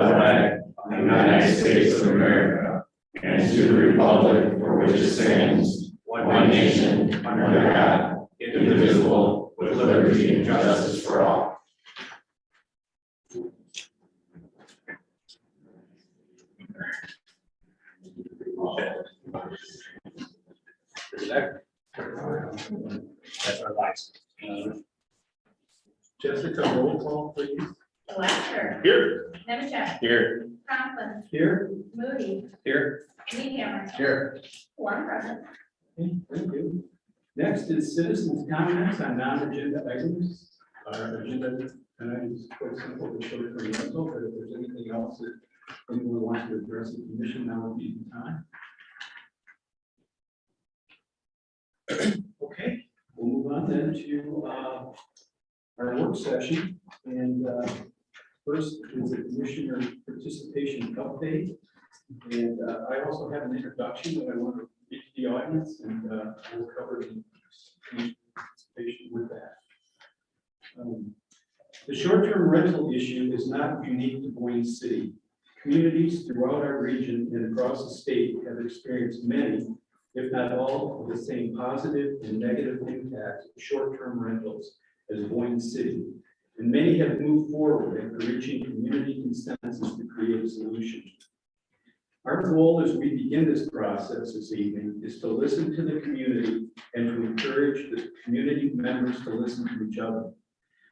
flag of the United States of America and to the republic for which it stands, one nation, under God, indivisible, with liberty and justice for all. That's our license. Jessica, roll call, please. Lester. Here. Nemecheck. Here. Conklin. Here. Moody. Here. Meehammer. Here. One present. Okay, thank you. Next is citizens' comments on non-agenda items. Our agenda tonight is quite simple, the short-term rental, but if there's anything else that anyone wants to address the commission, now would be the time. Okay, we'll move on then to our work session. And first is a commissioner participation update. And I also have an introduction that I want to give to the audience, and we'll cover the participation with that. The short-term rental issue is not unique to Boyne City. Communities throughout our region and across the state have experienced many, if not all, of the same positive and negative impacts of short-term rentals as Boyne City. And many have moved forward after reaching community consensus to create a solution. Our goal as we begin this process this evening is to listen to the community and to encourage the community members to listen to each other.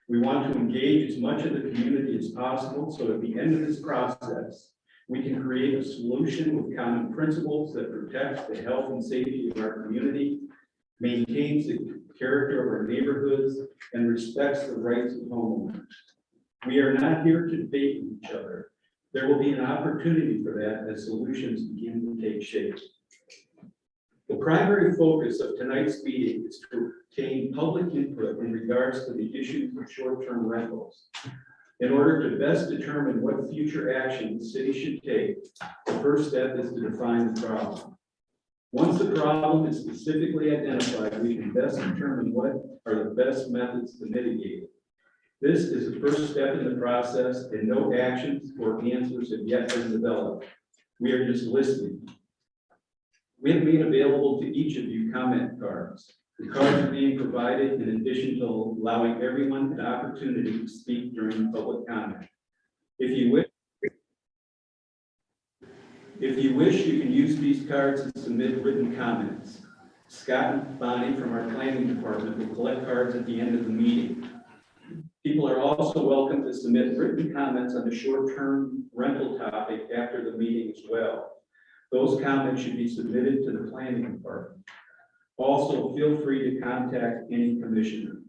We want to engage as much of the community as possible, so at the end of this process, we can create a solution with common principles that protects the health and safety of our community, maintains the character of our neighborhoods, and respects the rights of homeowners. We are not here to debate with each other. There will be an opportunity for that as solutions begin to take shape. The primary focus of tonight's meeting is to obtain public input in regards to the issues of short-term rentals. In order to best determine what future action the city should take, the first step is to define the problem. Once the problem is specifically identified, we can best determine what are the best methods to mitigate it. This is the first step in the process, and no actions or answers have yet been developed. We are just listening. We have made available to each of you comment cards. The cards are being provided in addition to allowing everyone an opportunity to speak during public comment. If you wish, you can use these cards to submit written comments. Scott and Bonnie from our planning department will collect cards at the end of the meeting. People are also welcome to submit written comments on the short-term rental topic after the meeting as well. Those comments should be submitted to the planning department. Also, feel free to contact any commissioner.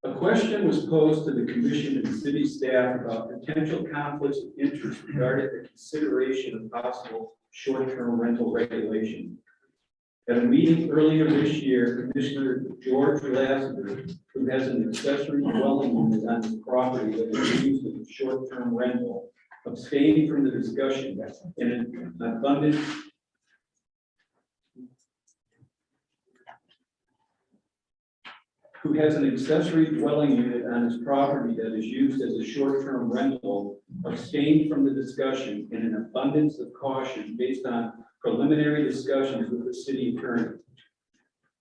A question was posed to the commission and city staff about potential conflicts of interest regarding the consideration of possible short-term rental regulation. At a meeting earlier this year, Commissioner George Lassiter, who has an accessory dwelling unit on his property that is used as a short-term rental, abstained from the discussion in an abundance who has an accessory dwelling unit on his property that is used as a short-term rental, abstained from the discussion in an abundance of caution based on preliminary discussions with the city attorney.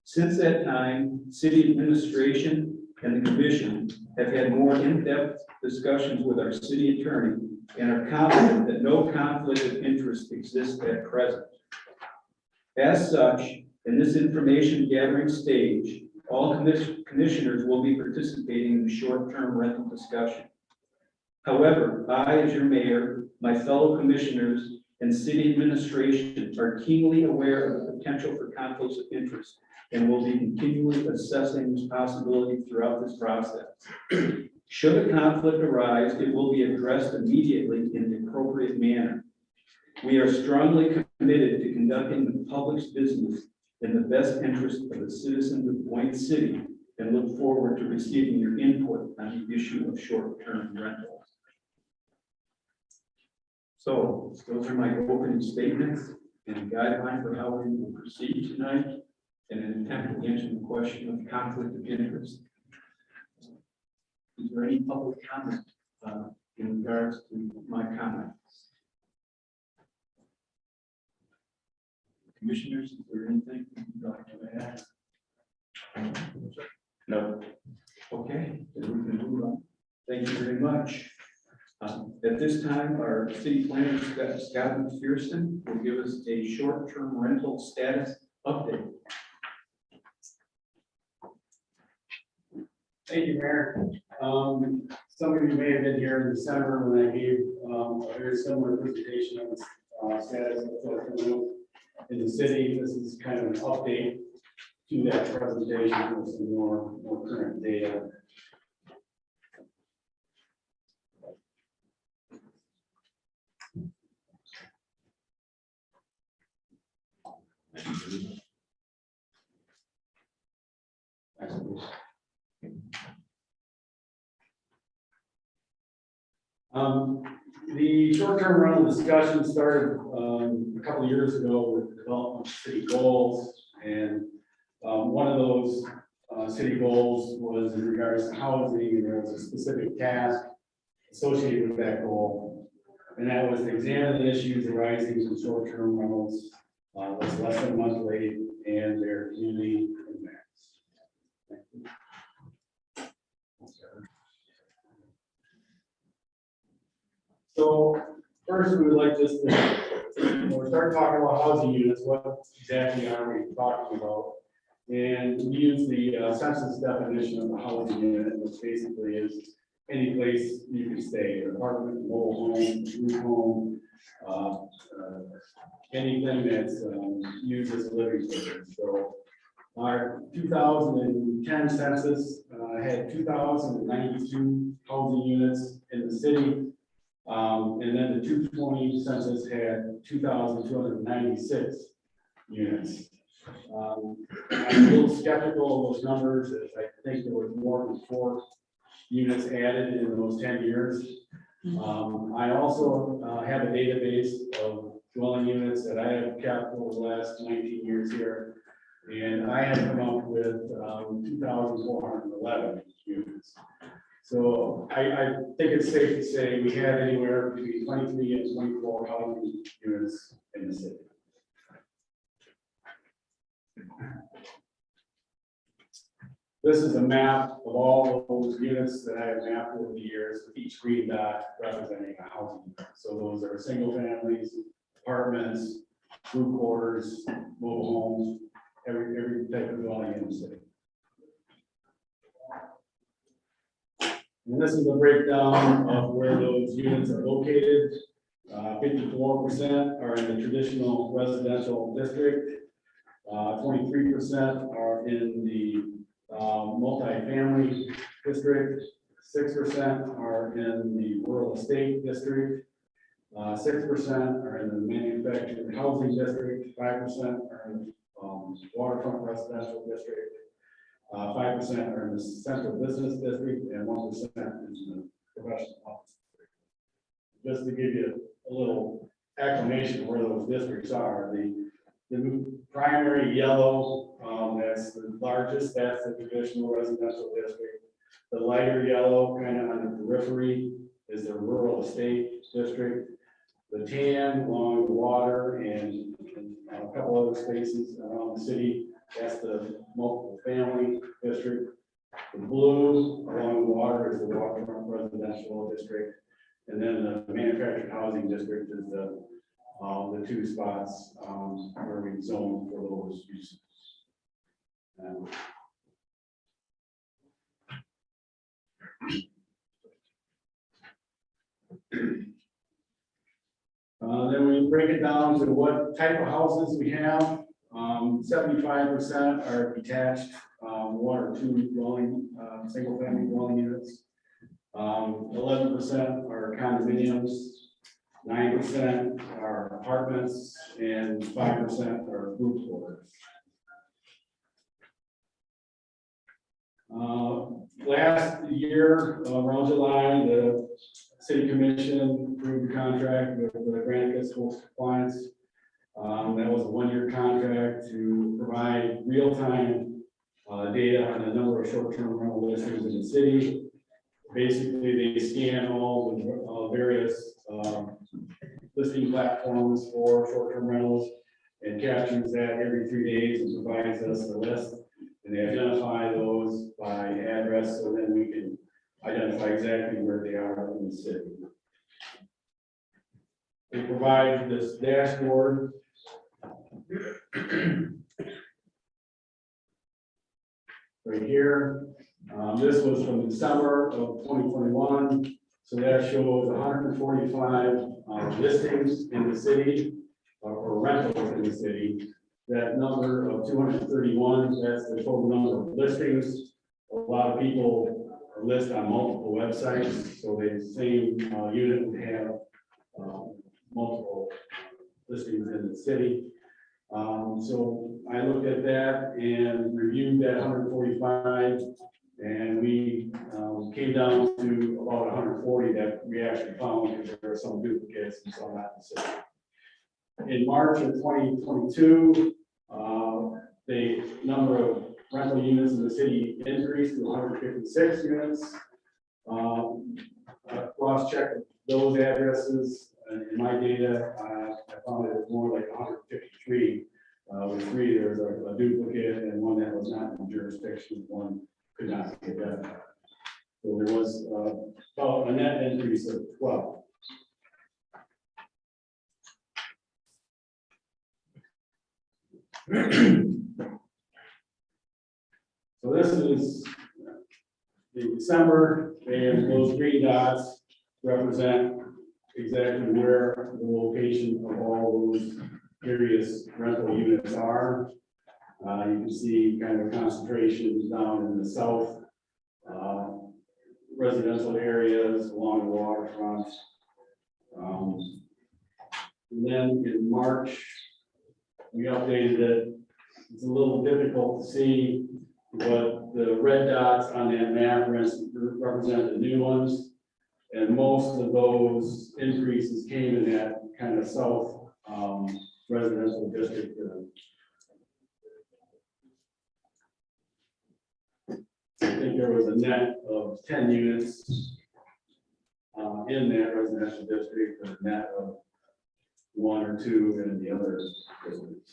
Since that time, city administration and the commission have had more in-depth discussions with our city attorney and are confident that no conflict of interest exists at present. As such, in this information gathering stage, all commissioners will be participating in the short-term rental discussion. However, I, as your mayor, my fellow commissioners, and city administration are keenly aware of the potential for conflicts of interest and will be continually assessing this possibility throughout this process. Should a conflict arise, it will be addressed immediately in the appropriate manner. We are strongly committed to conducting the public's business in the best interest of the citizens of Boyne City and look forward to receiving your input on the issue of short-term rentals. So those are my opening statements and a guideline for how we will proceed tonight in an attempt to answer the question of conflict of interest. Is there any public comment in regards to my comments. Commissioners, is there anything you'd like to add? No. Okay, then we can move on. Thank you very much. At this time, our city planner, Scott McPherson, will give us a short-term rental status update. Thank you, Mayor. Some of you may have been here in December when I gave a very similar presentation on the status of the in the city. This is kind of an update to that presentation with some more current data. The short-term rental discussion started a couple of years ago with the development of city goals, and one of those city goals was in regards to housing, and there was a specific task associated with that goal, and that was to examine the issues arising from short-term rentals, that's less than monthly, and their community impacts. Thank you. So first, we would like just to start talking about housing units. What exactly are we talking about? And we use the census definition of a housing unit, which basically is any place you can stay, an apartment, mobile home, group home, anything that's used as a living space. So our 2010 census had 2,092 housing units in the city. And then the 2020 census had 2,296 units. I'm a little skeptical of those numbers, as I think there was more than 4 units added in those 10 years. I also have a database of dwelling units that I have kept over the last 19 years here, and I have come up with 2,411 units. So I think it's safe to say we had anywhere between 23 and 24 housing units in the city. This is a map of all of those units that I have mapped over the years, with each green dot representing a housing unit. So those are single families, apartments, group quarters, mobile homes, every type of dwelling in the city. And this is a breakdown of where those units are located. 54% are in the traditional residential district. 23% are in the multifamily district. 6% are in the rural estate district. 6% are in the manufactured housing district. 5% are in the waterfront residential district. 5% are in the central business district, and 1% is in the professional office district. Just to give you a little acclamation of where those districts are, the primary yellow, that's the largest, that's the traditional residential district. The lighter yellow, kind of on the periphery, is the rural estate district. The tan along the water and a couple other spaces around the city, that's the multiple family district. The blue along the water is the waterfront residential district. And then the manufactured housing district is the 2 spots where we zone for those uses. Then we break it down to what type of houses we have. 75% are detached, 1 or 2 dwelling, single family dwelling units. 11% are condominiums, 9% are apartments, and 5% are group quarters. Last year, around July, the City Commission approved a contract with the Granicus Host Compliance. That was a 1-year contract to provide real-time data on the number of short-term rental listings in the city. Basically, they scan all the various listing platforms for short-term rentals and captures that every 3 days and provides us a list. And they identify those by address, so then we can identify exactly where they are in the city. They provide this dashboard. Right here, this was from December of 2021, so that shows 145 listings in the city, or rentals in the city. That number of 231, that's the total number of listings. A lot of people are listed on multiple websites, so the same unit would have multiple listings in the city. So I looked at that and reviewed that 145, and we came down to about 140 that we actually found, because there are some duplicates and some not the same. In March of 2022, the number of rental units in the city increased to 156 units. I cross-checked those addresses in my data. I found it was more like 153. With 3, there was a duplicate, and 1 that was not in jurisdiction, 1 could not be identified. So there was about a net increase of 12. So this is the December, and those green dots represent exactly where the location of all those various rental units are. You can see kind of concentrations down in the south, residential areas along the waterfront. And then in March, we updated it. It's a little difficult to see what the red dots on that map represent the new ones. And most of those increases came in that kind of south residential district. I think there was a net of 10 units in that residential district, and a net of 1 or 2 in the other districts.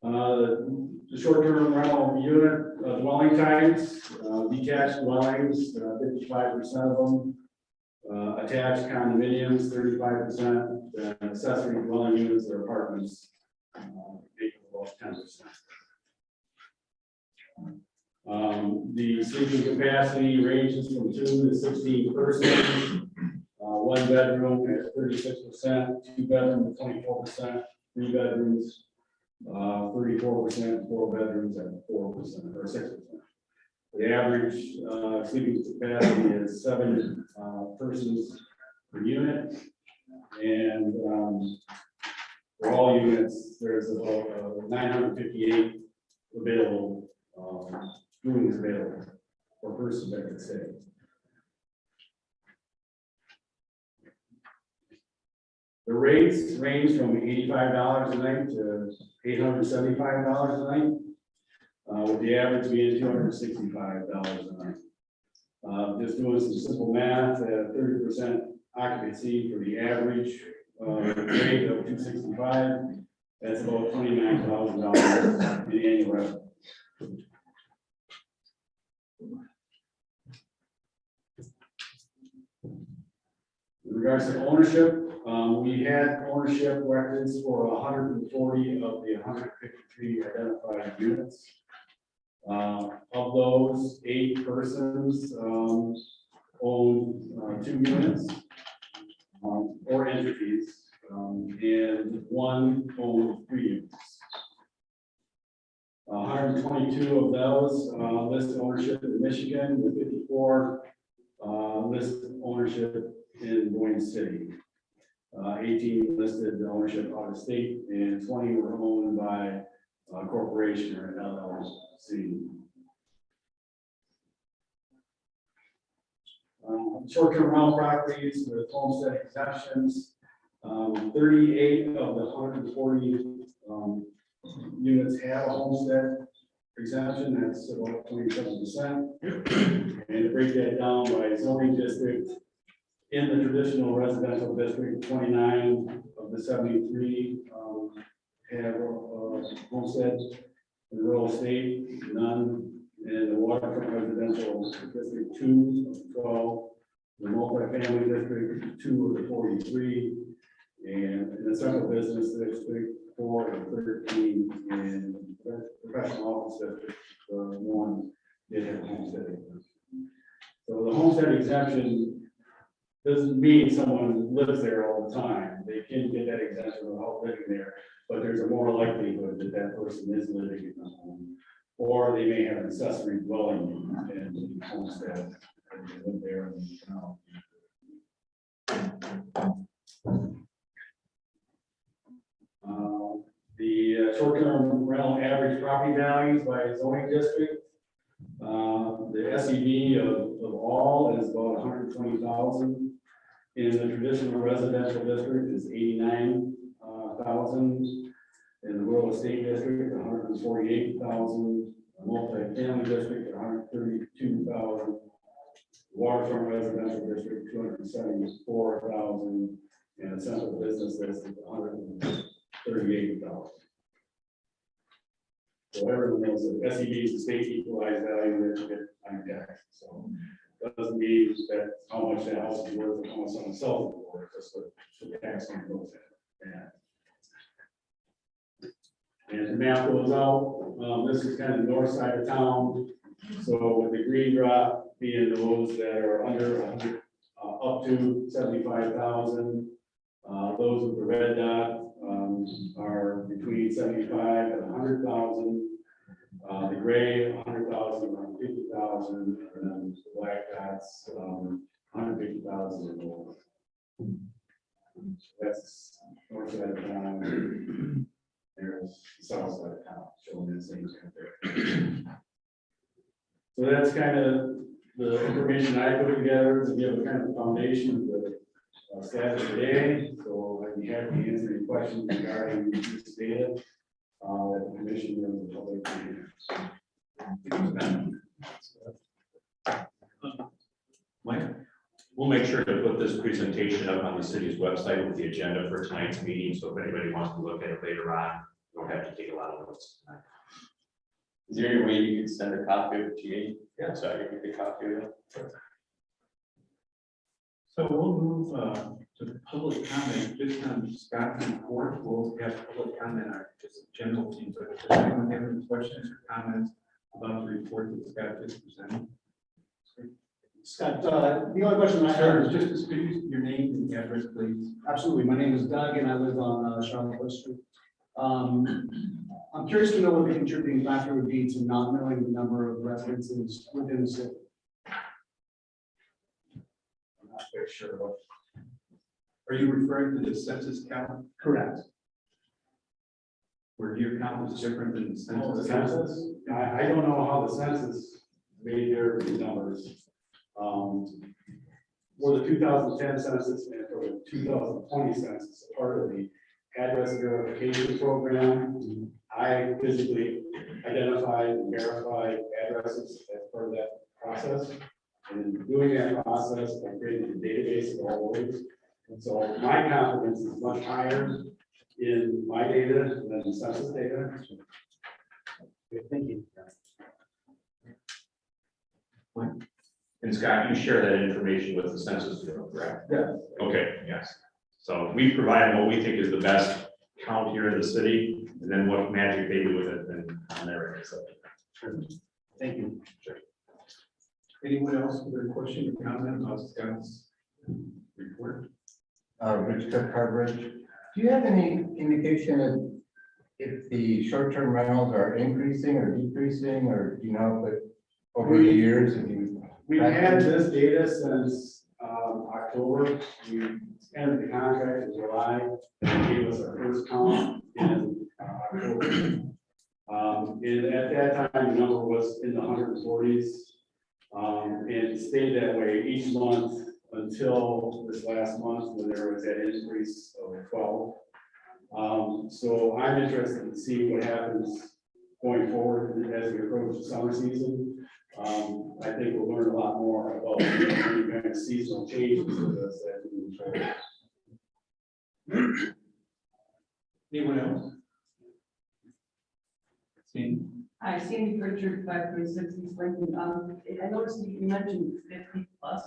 The short-term rental unit dwelling types, detached dwellings, 55% of them. Attached condominiums, 35%. Accessory dwelling units or apartments, equal about 10%. The sleeping capacity ranges from 2 to 16 persons. 1 bedroom at 36%, 2 bedrooms at 24%, 3 bedrooms 34%, 4 bedrooms at 4% or 6%. The average sleeping capacity is 7 persons per unit, and for all units, there's about 958 available rooms available for persons that could stay. The rates range from $85 a night to $875 a night, with the average being $265 a night. Just doing some simple math, at 30% occupancy for the average rate of $265, that's about $29,000 in annual revenue. In regards to ownership, we had ownership records for 140 of the 153 identified units. Of those, 8 persons own 2 units or entities, and 1 owned 3 units. 122 of those list ownership in Michigan, with 54 list ownership in Boyne City. 18 listed ownership out of state, and 20 were owned by a corporation or an LLC. Short-term rental properties with homestead exemptions. 38 of the 140 units have a homestead. exemption, that's about 27%. And to break that down by zoning district, in the traditional residential district, 29 of the 73 have homestead. In the rural estate, none. In the waterfront residential district, 2 of 12. The multifamily district, 2 of the 43. And in the central business district, 4 of 13. And the professional office district, 1 did have homestead exemption. So the homestead exemption doesn't mean someone lives there all the time. They can get that exemption without living there, but there's a more likelihood that that person is living in the home. Or they may have an accessory dwelling in the homestead, and they live there and you know. The short-term rental average property values by zoning district. The SED of all is about 120,000. In the traditional residential district is 89,000. In the rural estate district, 148,000. Multi-family district, 132,000. Waterfront residential district, 274,000. And the central business district, 138,000. So everyone knows that SED is the state equalized value that you get on your tax. So it doesn't mean that how much that house is worth or how much someone sells it for, it's just the tax man goes at. And the map goes out. This is kind of the north side of town. So with the green drop being those that are under 100, up to 75,000. Those with the red dot are between 75 and 100,000. The gray 100,000, 150,000, and then the black dots 150,000 and more. That's north side of town. There's the south side of town showing the same thing there. So that's kind of the information I put together to give a kind of foundation of the status today. So I'd be happy to answer any questions regarding this data that the commission and the public can. Mike, we'll make sure to put this presentation up on the city's website with the agenda for tonight's meeting. So if anybody wants to look at it later on, you don't have to take a lot of notes tonight. Is there any way you could send a copy of it to me? Yeah. So I can get a copy of it. So we'll move to the public comment, just on Scott's report. We'll have public comment on just general things. But if anyone have any questions or comments about the report that Scott just presented? Scott, the only question I have Sure, is just introduce your name and address, please. absolutely. My name is Doug and I live on Charlotte West Street. I'm curious to know what the contributing factor would be to not knowing the number of residences within the city. I'm not very sure about. Are you referring to the census count, Correct. where your count is different than the Oh, the census? census? I don't know how the census made their numbers. For the 2010 census and for the 2020 census, part of the address verification program, I physically identified and verified addresses as part of that process. And in doing that process, I created a database of all those. And so my confidence is much higher in my data than the census data. Thank you. And Scott, you share that information with the Census Bureau, correct? Yeah. Okay, yes. So we provide what we think is the best count here in the city, and then what magic they do with it, and on there. So, Thank you. Anyone else with a question or comment about Scott's report? Rich Coveridge. Do you have any indication of if the short-term rentals are increasing or decreasing, or do you know if over the years? If you We've had this data since October. We entered the contract in July. They gave us our first count in October. And at that time, the number was in the 140s. And it stayed that way each month until this last month when there was that increase of 12. So I'm interested to see what happens going forward as we approach the summer season. I think we'll learn a lot more about any kind of seasonal changes with us as we move forward. Anyone else? Hi, Sandy Pritchard, 536 East Lincoln. I noticed that you mentioned 50 plus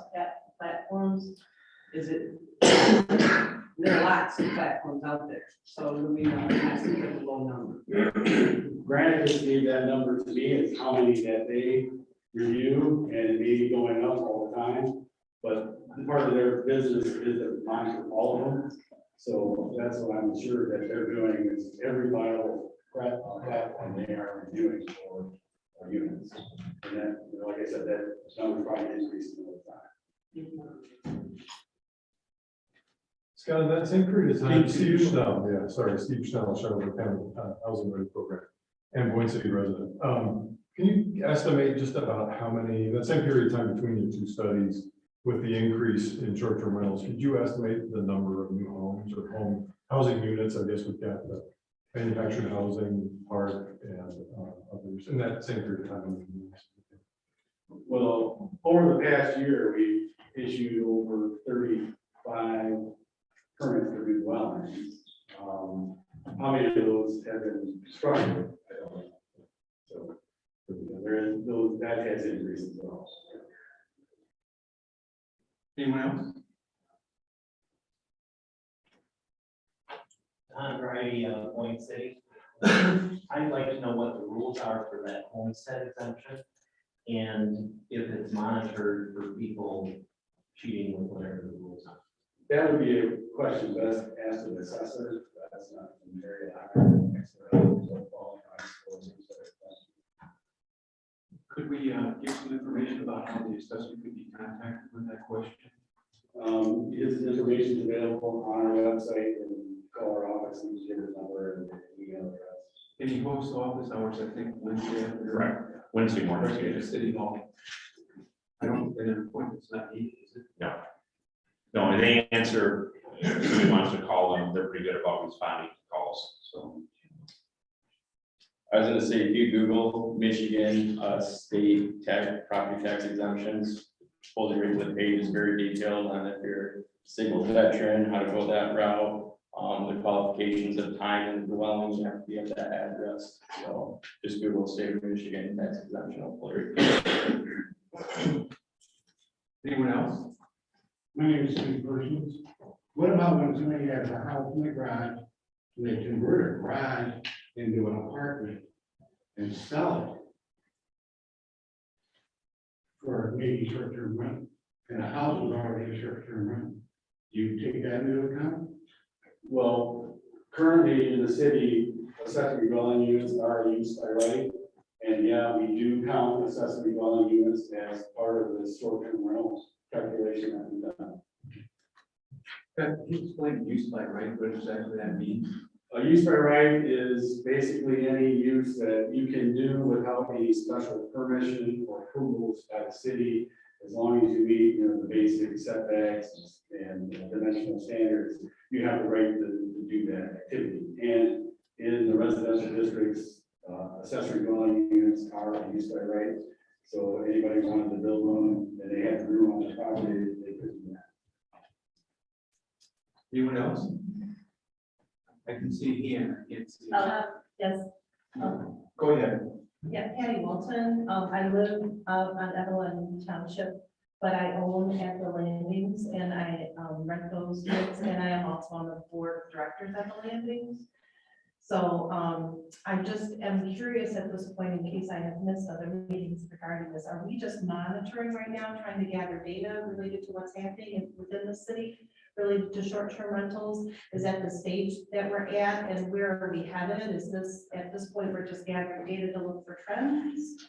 platforms. Is it, there are lots of platforms out there, so I mean, that seems like a low number. Granted, just gave that number to me, it's how many that they review, and it may be going up all the time. But part of their business is to monitor all of them. So that's what I'm sure that they're doing, is every viable platform they are reviewing for our units. And that, like I said, that number probably increasing all the time. Scott, that same period of time, Steve Schnell, yeah, sorry, Steve Schnell, Charlotte County Housing Rate Program and Boyne City resident. Can you estimate just about how many, that same period of time between your two studies with the increase in short-term rentals, could you estimate the number of new homes or home housing units? I guess we've got the manufactured housing part and others in that same period of time. Well, over the past year, we issued over 35 permits for new dwellings. How many of those have been structured? I don't know. So there is those, that has increased as well. Anyone else? Tom Brady, Boyne City. I'd like to know what the rules are for that homestead exemption, and if it's monitored for people cheating with whatever the rules are. That would be a question best asked to the assessor. That's not an area I'm an expert on, so qualified for this. Could we give some information about how the assessor could be contacted with that question? His information is available on our website, and call our office and give his number and email address. Any post office hours, I think Wednesday after. Correct. Wednesday morning. Thursday at City Hall. I don't think an appointment's not needed, is it? No, they answer, if somebody wants to call them, they're pretty good about responding to calls, so. I was gonna say, if you Google Michigan, state property tax exemptions, fully written, the page is very detailed on if you're a single veteran, how to go that route. The qualifications of time and dwelling, you have to be at that address. So just Google state of Michigan tax exemption. Hopefully. Anyone else? My name is Steve Persons. What about when somebody has a house in the garage, and they convert a garage into an apartment and sell it for maybe short-term rent, and a house is already a short-term rent? Do you take that into account? Well, currently in the city, accessory dwelling units are used by right. And yeah, we do count accessory dwelling units as part of the short-term rental calculation that we've done. Can you explain use by right, what exactly that means? A use by right is basically any use that you can do without any special permission or approvals by the city, as long as you meet, the basic setbacks and dimensional standards, you have the right to do that activity. And in the residential districts, accessory dwelling units are used by right. So anybody wanted to build one and they had room on the property, they could do that. Anyone else? I can see here. It's. Yes. Go ahead. Yeah, Patty Wilton. I live on Evelyn Township, but I own at the landings and I rent those units, and I am also on the board of directors at the landings. So I just am curious at this point, in case I have missed other meetings regarding this, are we just monitoring right now, trying to gather data related to what's happening within the city, related to short-term rentals? Is that the stage that we're at, and where are we headed? Is this, at this point, we're just gathering data to look for trends?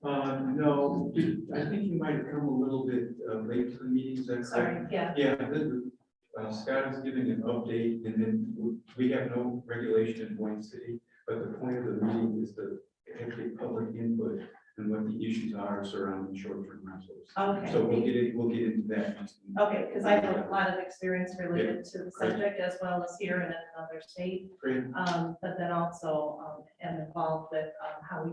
No, I think you might have come a little bit late to the meetings. That's Sorry, yeah. Yeah, Scott is giving an update, and then we have no regulation in Boyne City, but the point of the meeting is to get public input. And what the issues are surrounding short-term rentals. Okay. So we'll get into that. Okay, because I have a lot of experience related to the subject as well as here and in another state. Great. But then also am involved with how we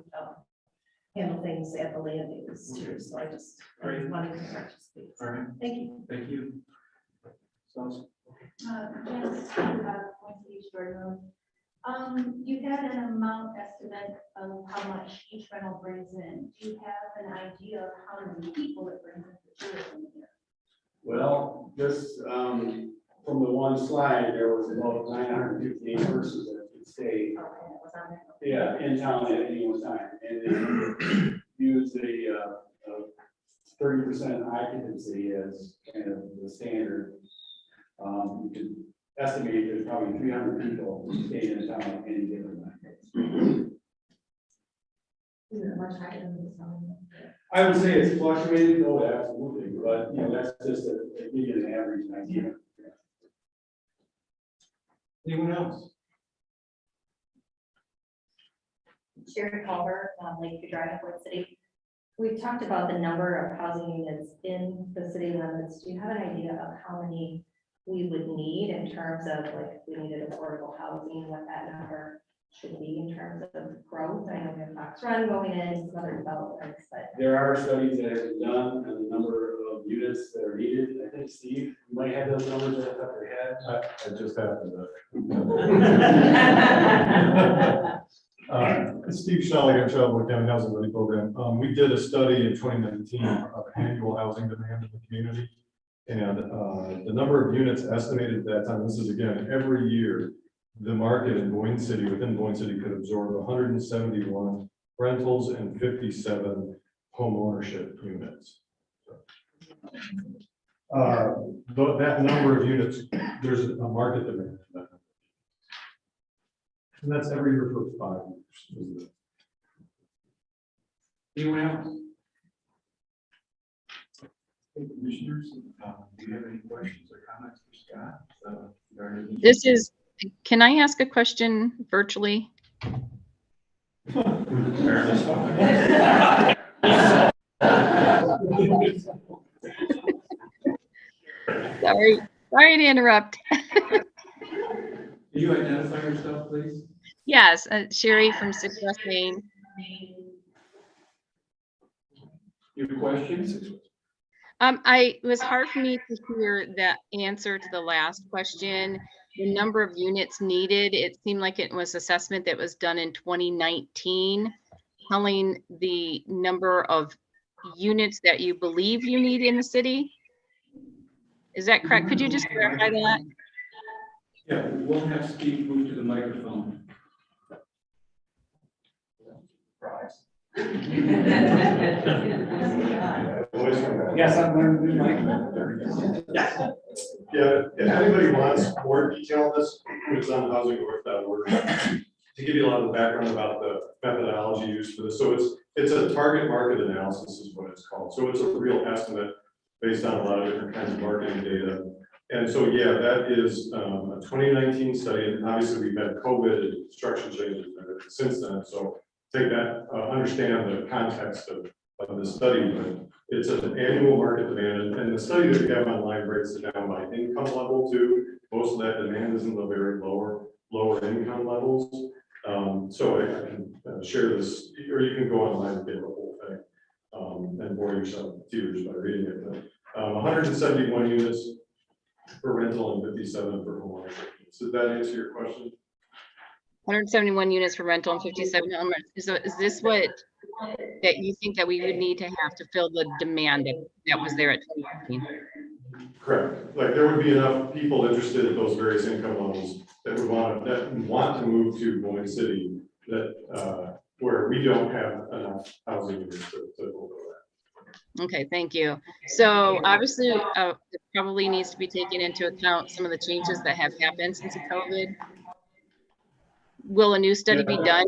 handle things at the landings too. So I just wanted to participate. All right, Thank you. thank you. So, Yes, Point East Road. You had an amount estimate of how much each rental brings in. Do you have an idea of how many people it brings in for tourism here? Well, this, from the one slide, there was about 958 persons that could stay, Okay, that was on there. yeah, in town at any one time. And then use a 30% occupancy as kind of the standard. You could estimate there's probably 300 people staying in town at any given night. Is it much higher than the summer? I would say it's fluctuating, oh, absolutely, but, you know, that's just a give you an average idea. anyone else? Sherry Culver, Lakeview Drive, Wood City. We talked about the number of housing units in the city limits. Do you have an idea of how many we would need in terms of like, if we needed affordable housing, what that number should be in terms of growth? I know we have Fox Run going in, some other developments, but There are studies that have been done on the number of units that are needed. I think, Steve, you might have those numbers off the top of your head. I just happened to. Steve Schnelling, Charlotte County Housing Ready Program. We did a study in 2019 of annual housing demand in the community. And the number of units estimated at that time, this is again, every year, the market in Boyne City, within Boyne City could absorb 171 rentals and 57 home ownership units. But that number of units, there's a market demand for that. And that's every year for 5 years. Isn't it? Anyone else? Hey, commissioners, do you have any questions or comments for Scott? Regarding This is, can I ask a question virtually? Sorry to interrupt. Can you identify yourself, please? Yes, Sherry from 6 West Main. Your questions? It was hard for me to hear the answer to the last question. The number of units needed, it seemed like it was assessment that was done in 2019, telling the number of units that you believe you need in the city. Is that correct? Could you just clarify that? Yeah, we'll have Steve move to the microphone. Yes, I'm going to do my. Yeah, if anybody wants more detail on this, it's on housingnorth.org to give you a lot of the background about the methodology used for this. So it's a target market analysis is what it's called. So it's a real estimate based on a lot of different kinds of marketing data. And so, yeah, that is a 2019 study. And obviously we've had COVID and construction changes since then. So take that, understand the context of the study, but it's an annual market demand, and the study that we have online breaks it down by income level too. Most of that demand is in the very lower income levels. So I can share this, or you can go online and get the whole thing and bore yourself to tears by reading it. But 171 units for rental and 57 for home ownership. So did that answer your question? 171 units for rental and 57 owners. So is this what that you think that we would need to have to fill the demand that was there at 2015? Correct. Like there would be enough people interested at those various income levels that would want to move to Boyne City that where we don't have enough housing units to fulfill that. Okay, thank you. So obviously, it probably needs to be taken into account some of the changes that have happened since the COVID. Will a new study be done?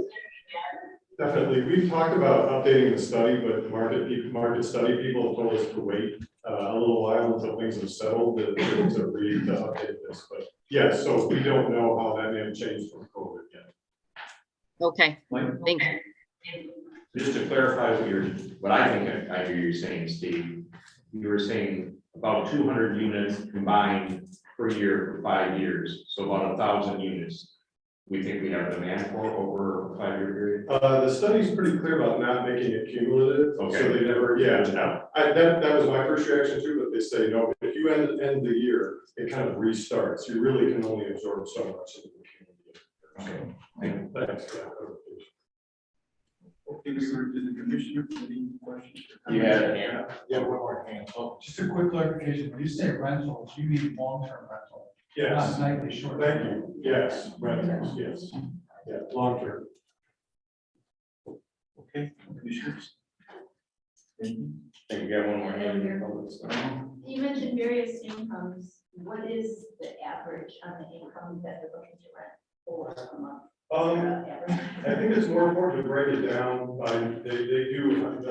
Definitely. We've talked about updating the study, but the market study people have told us to wait a little while until things have settled to update this. But yes, so we don't know how that may have changed from COVID yet. Okay, thank you. Just to clarify what I think I hear you saying, Steve, you were saying about 200 units combined per year for 5 years, so about 1,000 units. We think we have demand for over a 5-year period. The study's pretty clear about not making it cumulative, so Okay. they never, No. that was my first reaction too, but they say, no, if you end the year, it kind of restarts, you really can only absorb so much into the community. Okay. Thanks for that clarification. Okay, we were, did the commissioner, any questions? You had a hand. Yeah, one more hand. Oh, just a quick clarification. When you say rentals, you mean long-term rental, Yes, not nightly short. thank you, yes, rentals, yes, yeah, long term. Okay, commissioners? I think you got one more hand. You mentioned various incomes. What is the average on the income that they're looking to rent for a month? Average? I think it's more important to break it down by, they do,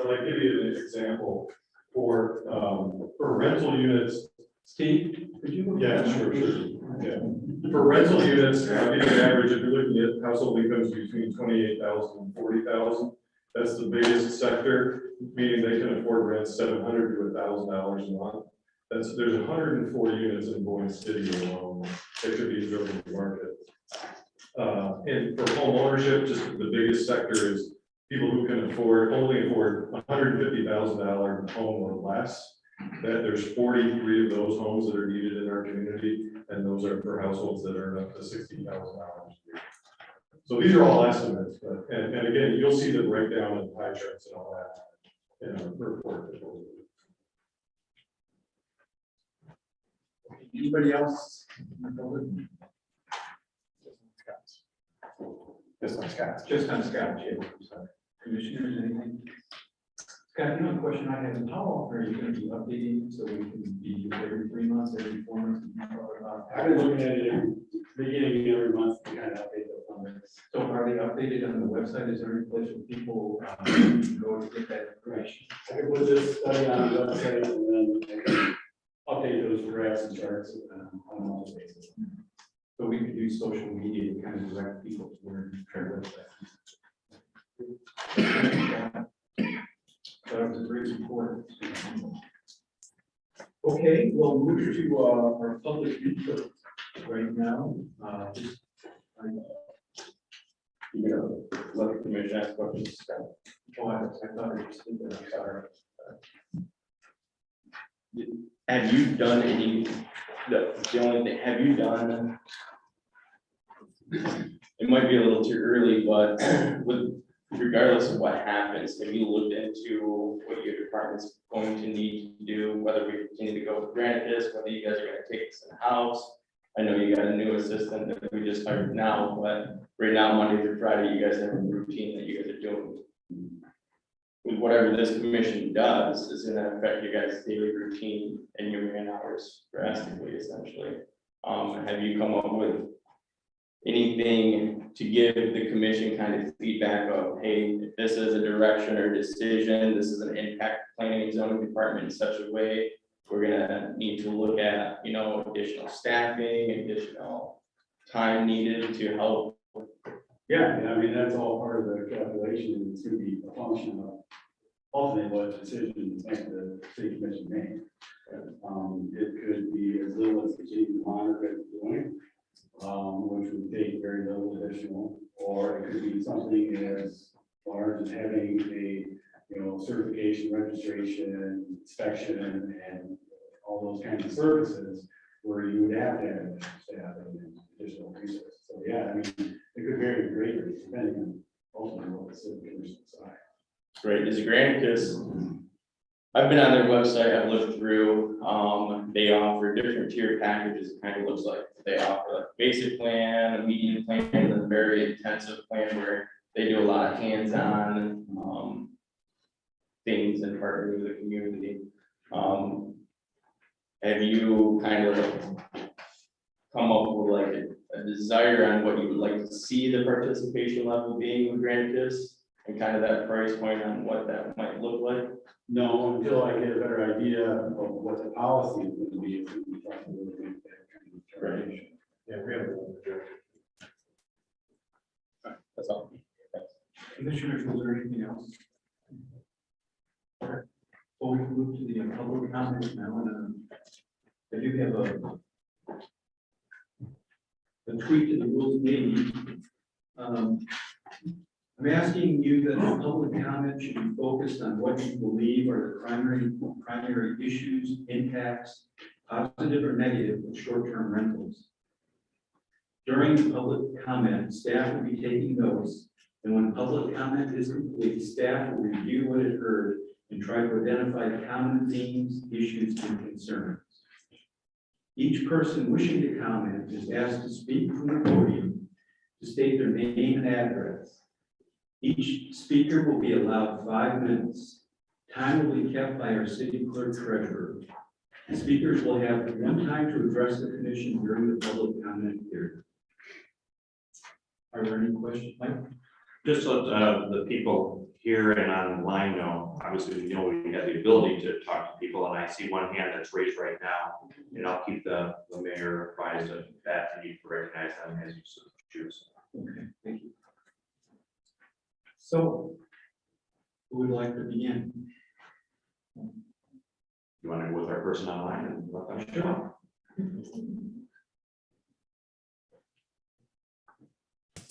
like, give you an example for rental units. Steve, could you? Yeah, sure. Yeah. For rental units, give you an average, if you're looking at household incomes between 28,000 and 40,000, that's the biggest sector, meaning they can afford rent $700 to $1,000 a month. There's 104 units in Boyne City alone that could be absorbed in the market. And for home ownership, just the biggest sector is people who can only afford $150,000 home or less. That there's 43 of those homes that are needed in our community, and those are for households that earn up to $60,000 a year. So these are all estimates, but, and again, you'll see the breakdown of pie charts and all that in our report. Anybody else? in the building? Just on Scott. Just on Scott, Jay, I'm sorry. Commissioners, anything? Scott, you know, the question I have is how often are you going to be updating so we can be every 3 months, every 4 months? I've been looking at it every beginning of every month to kind of update those numbers. So are they updated on the website? Is there any place where people can go to get that information? I could put this study on the website and then I can update those graphs and charts on a monthly basis. So we could use social media to kind of direct people to where to try to website. That was a great report. Okay, we'll move to our public input right now. You know, let the commission ask questions. Oh, I thought I just did that, I'm sorry. Have you done any, the only thing, have you done? It might be a little too early, but regardless of what happens, have you looked into what your department's going to need to do, whether we continue to go with Granicus, whether you guys are gonna take this in house? I know you got a new assistant that we just hired now, but right now, Monday through Friday, you guys have a routine that you guys are doing. With whatever this commission does, is gonna affect you guys' daily routine and your man hours drastically, essentially. Have you come up with anything to give the commission kind of feedback of, hey, if this is a direction or decision, this is an impact planning and zoning department in such a way, we're gonna need to look at, you know, additional staffing, additional time needed to help. Yeah, I mean, that's all part of the calculation, and it's gonna be a function of ultimately what decision the city commission made. It could be as little as continuing to monitor it doing, which would take very little additional, or it could be something as large as having a, certification, registration, inspection, and all those kinds of services where you would have to have additional staff and additional resources. So yeah, I mean, it could vary greatly depending on ultimately what the city commission decides. Right, is Granicus, I've been on their website, I've looked through, they offer different tier packages, it kind of looks like they offer like basic plan, a medium plan, and a very intensive plan where they do a lot of hands-on, things and partnering with the community. Have you kind of come up with like a desire on what you would like to see the participation level being with Granicus? And kind of that price point on what that might look like? No, until I get a better idea of what the policy is going to be. It's going to be tough to really make that kind of determination. Yeah, we have one projection. That's all. Commissioners, was there anything else? Before we move to the public comment now, and I do have a tweak to the rules maybe. I'm asking you that the public comment should be focused on what you believe are the primary issues, impacts, positive or negative, of short-term rentals. During the public comment, staff will be taking notes, and when public comment is complete, staff will review what it heard and try to identify common themes, issues, and concerns. Each person wishing to comment is asked to speak from the podium, to state their name and address. Each speaker will be allowed 5 minutes. Time will be kept by our city clerk treasurer. The speakers will have 1 time to address the commission during the public comment period. Are there any questions, Mike? Just let the people here and online know, obviously, you know, we have the ability to talk to people, and I see one hand that's raised right now. And I'll keep the mayor apprised of that, and you can recognize them as you choose. Okay, thank you. So, who would like to begin? You want to go with our person online and let them show?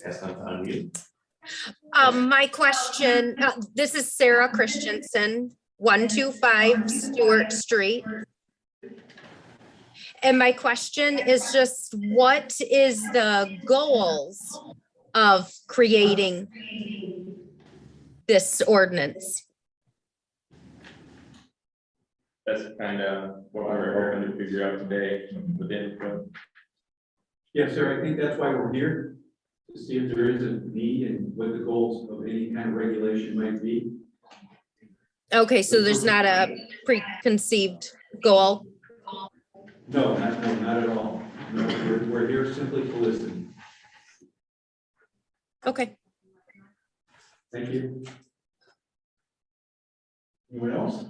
Ask them to unmute. My question, this is Sarah Christensen, 125 Stewart Street. And my question is just, what is the goals of creating this ordinance? That's kind of what we were hoping to figure out today with input. Yes, sir, I think that's why we're here, to see if there is a need and what the goals of any kind of regulation might be. Okay, so there's not a preconceived goal? No, not at all. No, we're here simply to listen. Okay. Thank you. Anyone else?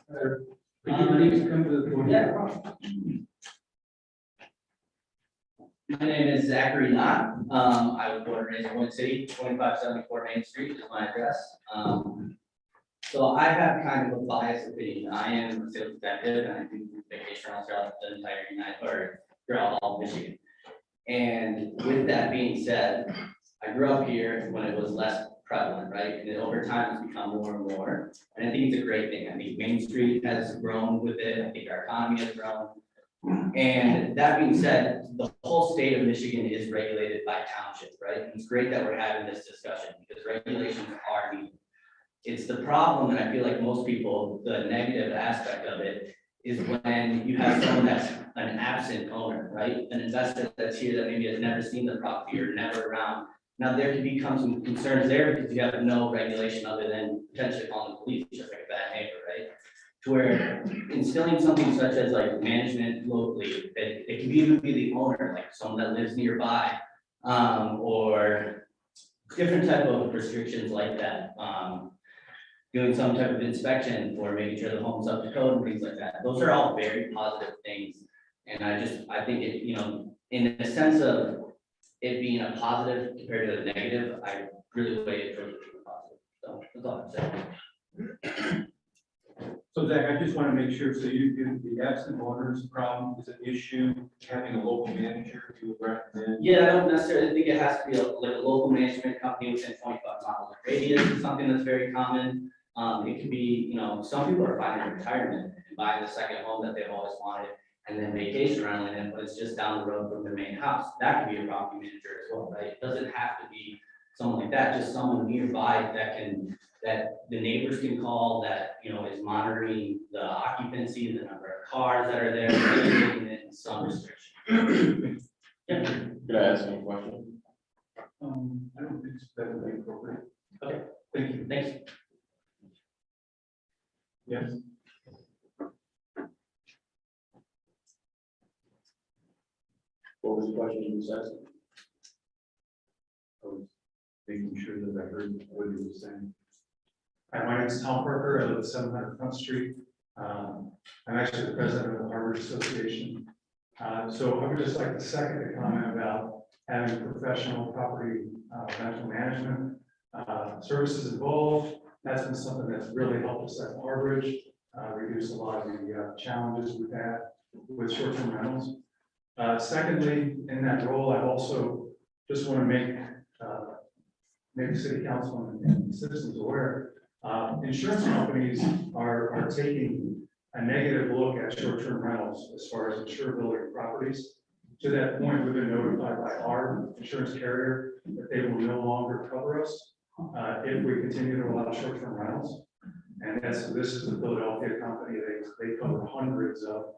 Could you please come to the podium? My name is Zachary Knott. I was born and raised in Boyne City, 2574 Main Street is my address. So I have kind of a biased opinion. I am a sales executive and I do vacation rentals throughout the entire throughout all of Michigan. And with that being said, I grew up here when it was less prevalent, right? And then over time, it's become more and more. And I think it's a great thing. I think Main Street has grown with it. I think our economy has grown. And that being said, the whole state of Michigan is regulated by township, right? And it's great that we're having this discussion because regulations are needed. It's the problem that I feel like most people, the negative aspect of it is when you have someone that's an absent owner, right? An investor that's here that maybe has never seen the property or never around. Now there can become some concerns there because you have no regulation other than potentially calling the police, just like a bad neighbor, right? To where instilling something such as like management locally, it can even be the owner, like someone that lives nearby, or different type of restrictions like that. Doing some type of inspection or making sure the home's up to code and things like that. Those are all very positive things. And I think it, you know, in the sense of it being a positive compared to a negative, I really weigh it towards the positive. So that's all I'm saying. So Zach, I just want to make sure, so you do the absent owners problem is an issue, having a local manager you would recommend? Yeah, I don't necessarily think it has to be like a local management company within 25 miles of radius is something that's very common. It could be, you know, some people are finding retirement and buying the second home that they've always wanted and then vacation renting it, but it's just down the road from their main house. That could be a property manager as well, right? It doesn't have to be someone like that, just someone nearby that the neighbors can call, that, you know, is monitoring the occupancy, the number of cars that are there, regulating it in some restriction. Yeah. Could I ask you a question? I don't think that would be appropriate. Okay. Thank you. Thanks. Yes. What was the question you said? I was making sure that I heard what you were saying. Hi, my name is Tom Parker. I live at 700 Front Street. I'm actually the president of the Harbor Association. So I would just like to second the comment about having professional property rental management. services involved. That's been something that's really helped us at Harvard, reduce a lot of the challenges we've had with short-term rentals. Secondly, in that role, I also just want to make the city council and citizens aware, insurance companies are taking a negative look at short-term rentals as far as insurability of properties. To that point, we've been notified by our insurance carrier that they will no longer cover us if we continue to allow short-term rentals. And this is a Philadelphia company. They cover hundreds of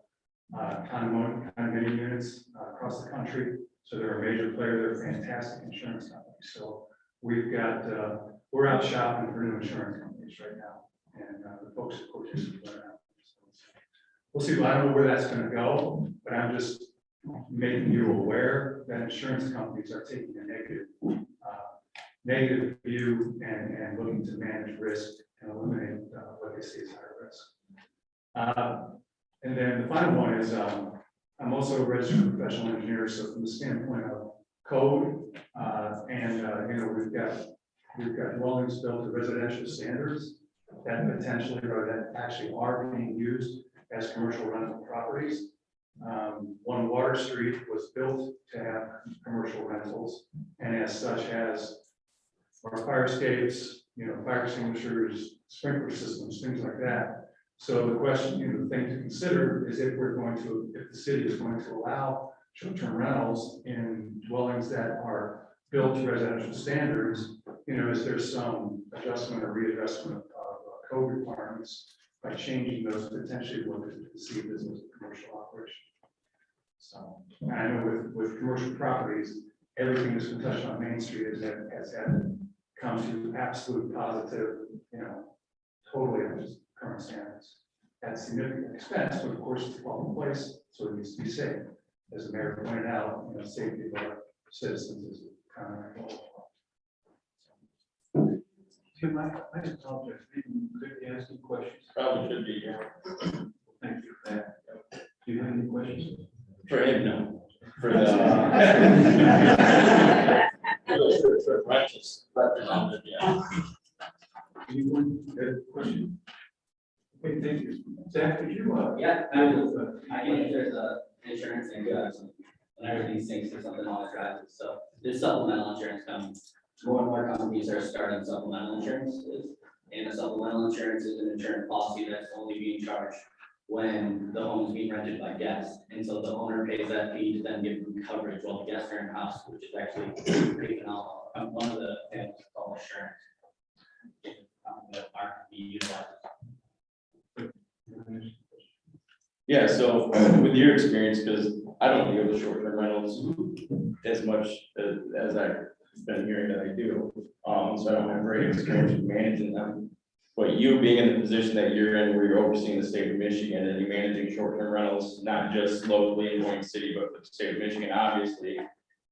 condominium units across the country. So they're a major player. They're a fantastic insurance company. So we've got, we're out shopping for new insurance companies right now. And the folks at quotations right now. We'll see. I don't know where that's going to go, but I'm just making you aware that insurance companies are taking a negative view and looking to manage risk and eliminate what they see as high risk. And then the final one is I'm also a registered professional engineer, so from the standpoint of code and you know we've got dwellings built to residential standards that potentially or that actually are being used as commercial rental properties. One Water Street was built to have commercial rentals, and as such has our fire escapes, you know, fire extinguishers, sprinkler systems, things like that. So the question, you know, the thing to consider is if the city is going to allow short-term rentals in dwellings that are built to residential standards, you know, is there some adjustment or readjustment of code requirements by changing those potentially look to see this as a commercial operation. So and I know with commercial properties, everything that's been touched on Main Street has had to come to absolute positive, you know, totally up to current standards. At significant expense, but of course it's well in place, so it needs to be safe. As the mayor pointed out, you know, safety of our citizens is kind of goal. Tim, I apologize. Could ask you questions? Probably should be, yeah. Thank you for that. Do you have any questions? For him, no. For the. For righteous representative, yeah. Anyone have a question? Okay, thank you. Zach, could you, Yeah, I know if there's a insurance and when everything sinks or something always rises. So there's supplemental insurance coming. More and more companies are starting supplemental insurances. And a supplemental insurance is an insurance policy that's only being charged when the home is being rented by guests. And so the owner pays that fee to then give them coverage while the guests are in the house, which is actually pretty phenomenal. One of the things called insurance. That aren't being utilized. Yeah, so with your experience, because I don't deal with short-term rentals as much as I've been hearing that I do. So I don't have great experience with managing them. But you being in the position that you're in, where you're overseeing the state of Michigan and you're managing short-term rentals, not just locally in Boyne City, but for the state of Michigan, obviously,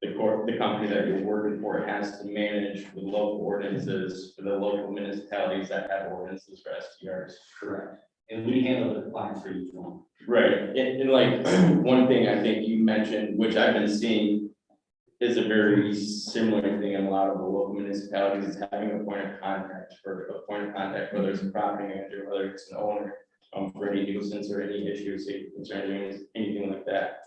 the company that you're working for has to manage the local ordinances for the local municipalities that have ordinances for STRs. Correct. And we handle the compliance for each one. Right, and like, one thing I think you mentioned, which I've been seeing, is a very similar thing in a lot of the local municipalities, is having a point of contact, whether it's a property manager, whether it's an owner, for any nuisance or any issues, safety concerns, anything like that.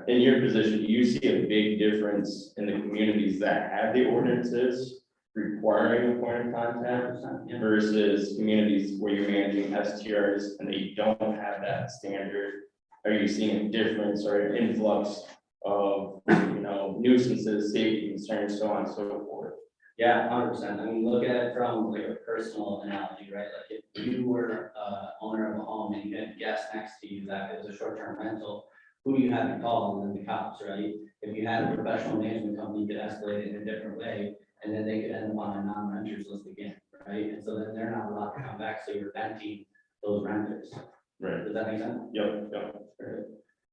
In your position, do you see a big difference in the communities that have the ordinances requiring a point of contact versus communities where you're managing STRs and they don't have that standard? Are you seeing a difference or an influx of, you know, nuisances, safety concerns, so on and so forth? Yeah, 100%. I mean, look at it from like a personal analogy, right? Like if you were owner of a home and you had a guest next to you that is a short-term rental, who do you have to call? And then the cops, right? If you had a professional management company, you could escalate it in a different way, and then they could end up on a non-renters list again, right? And so then they're not allowed to come back, so you're venting those renters. Right. Does that make sense? Yep. Right.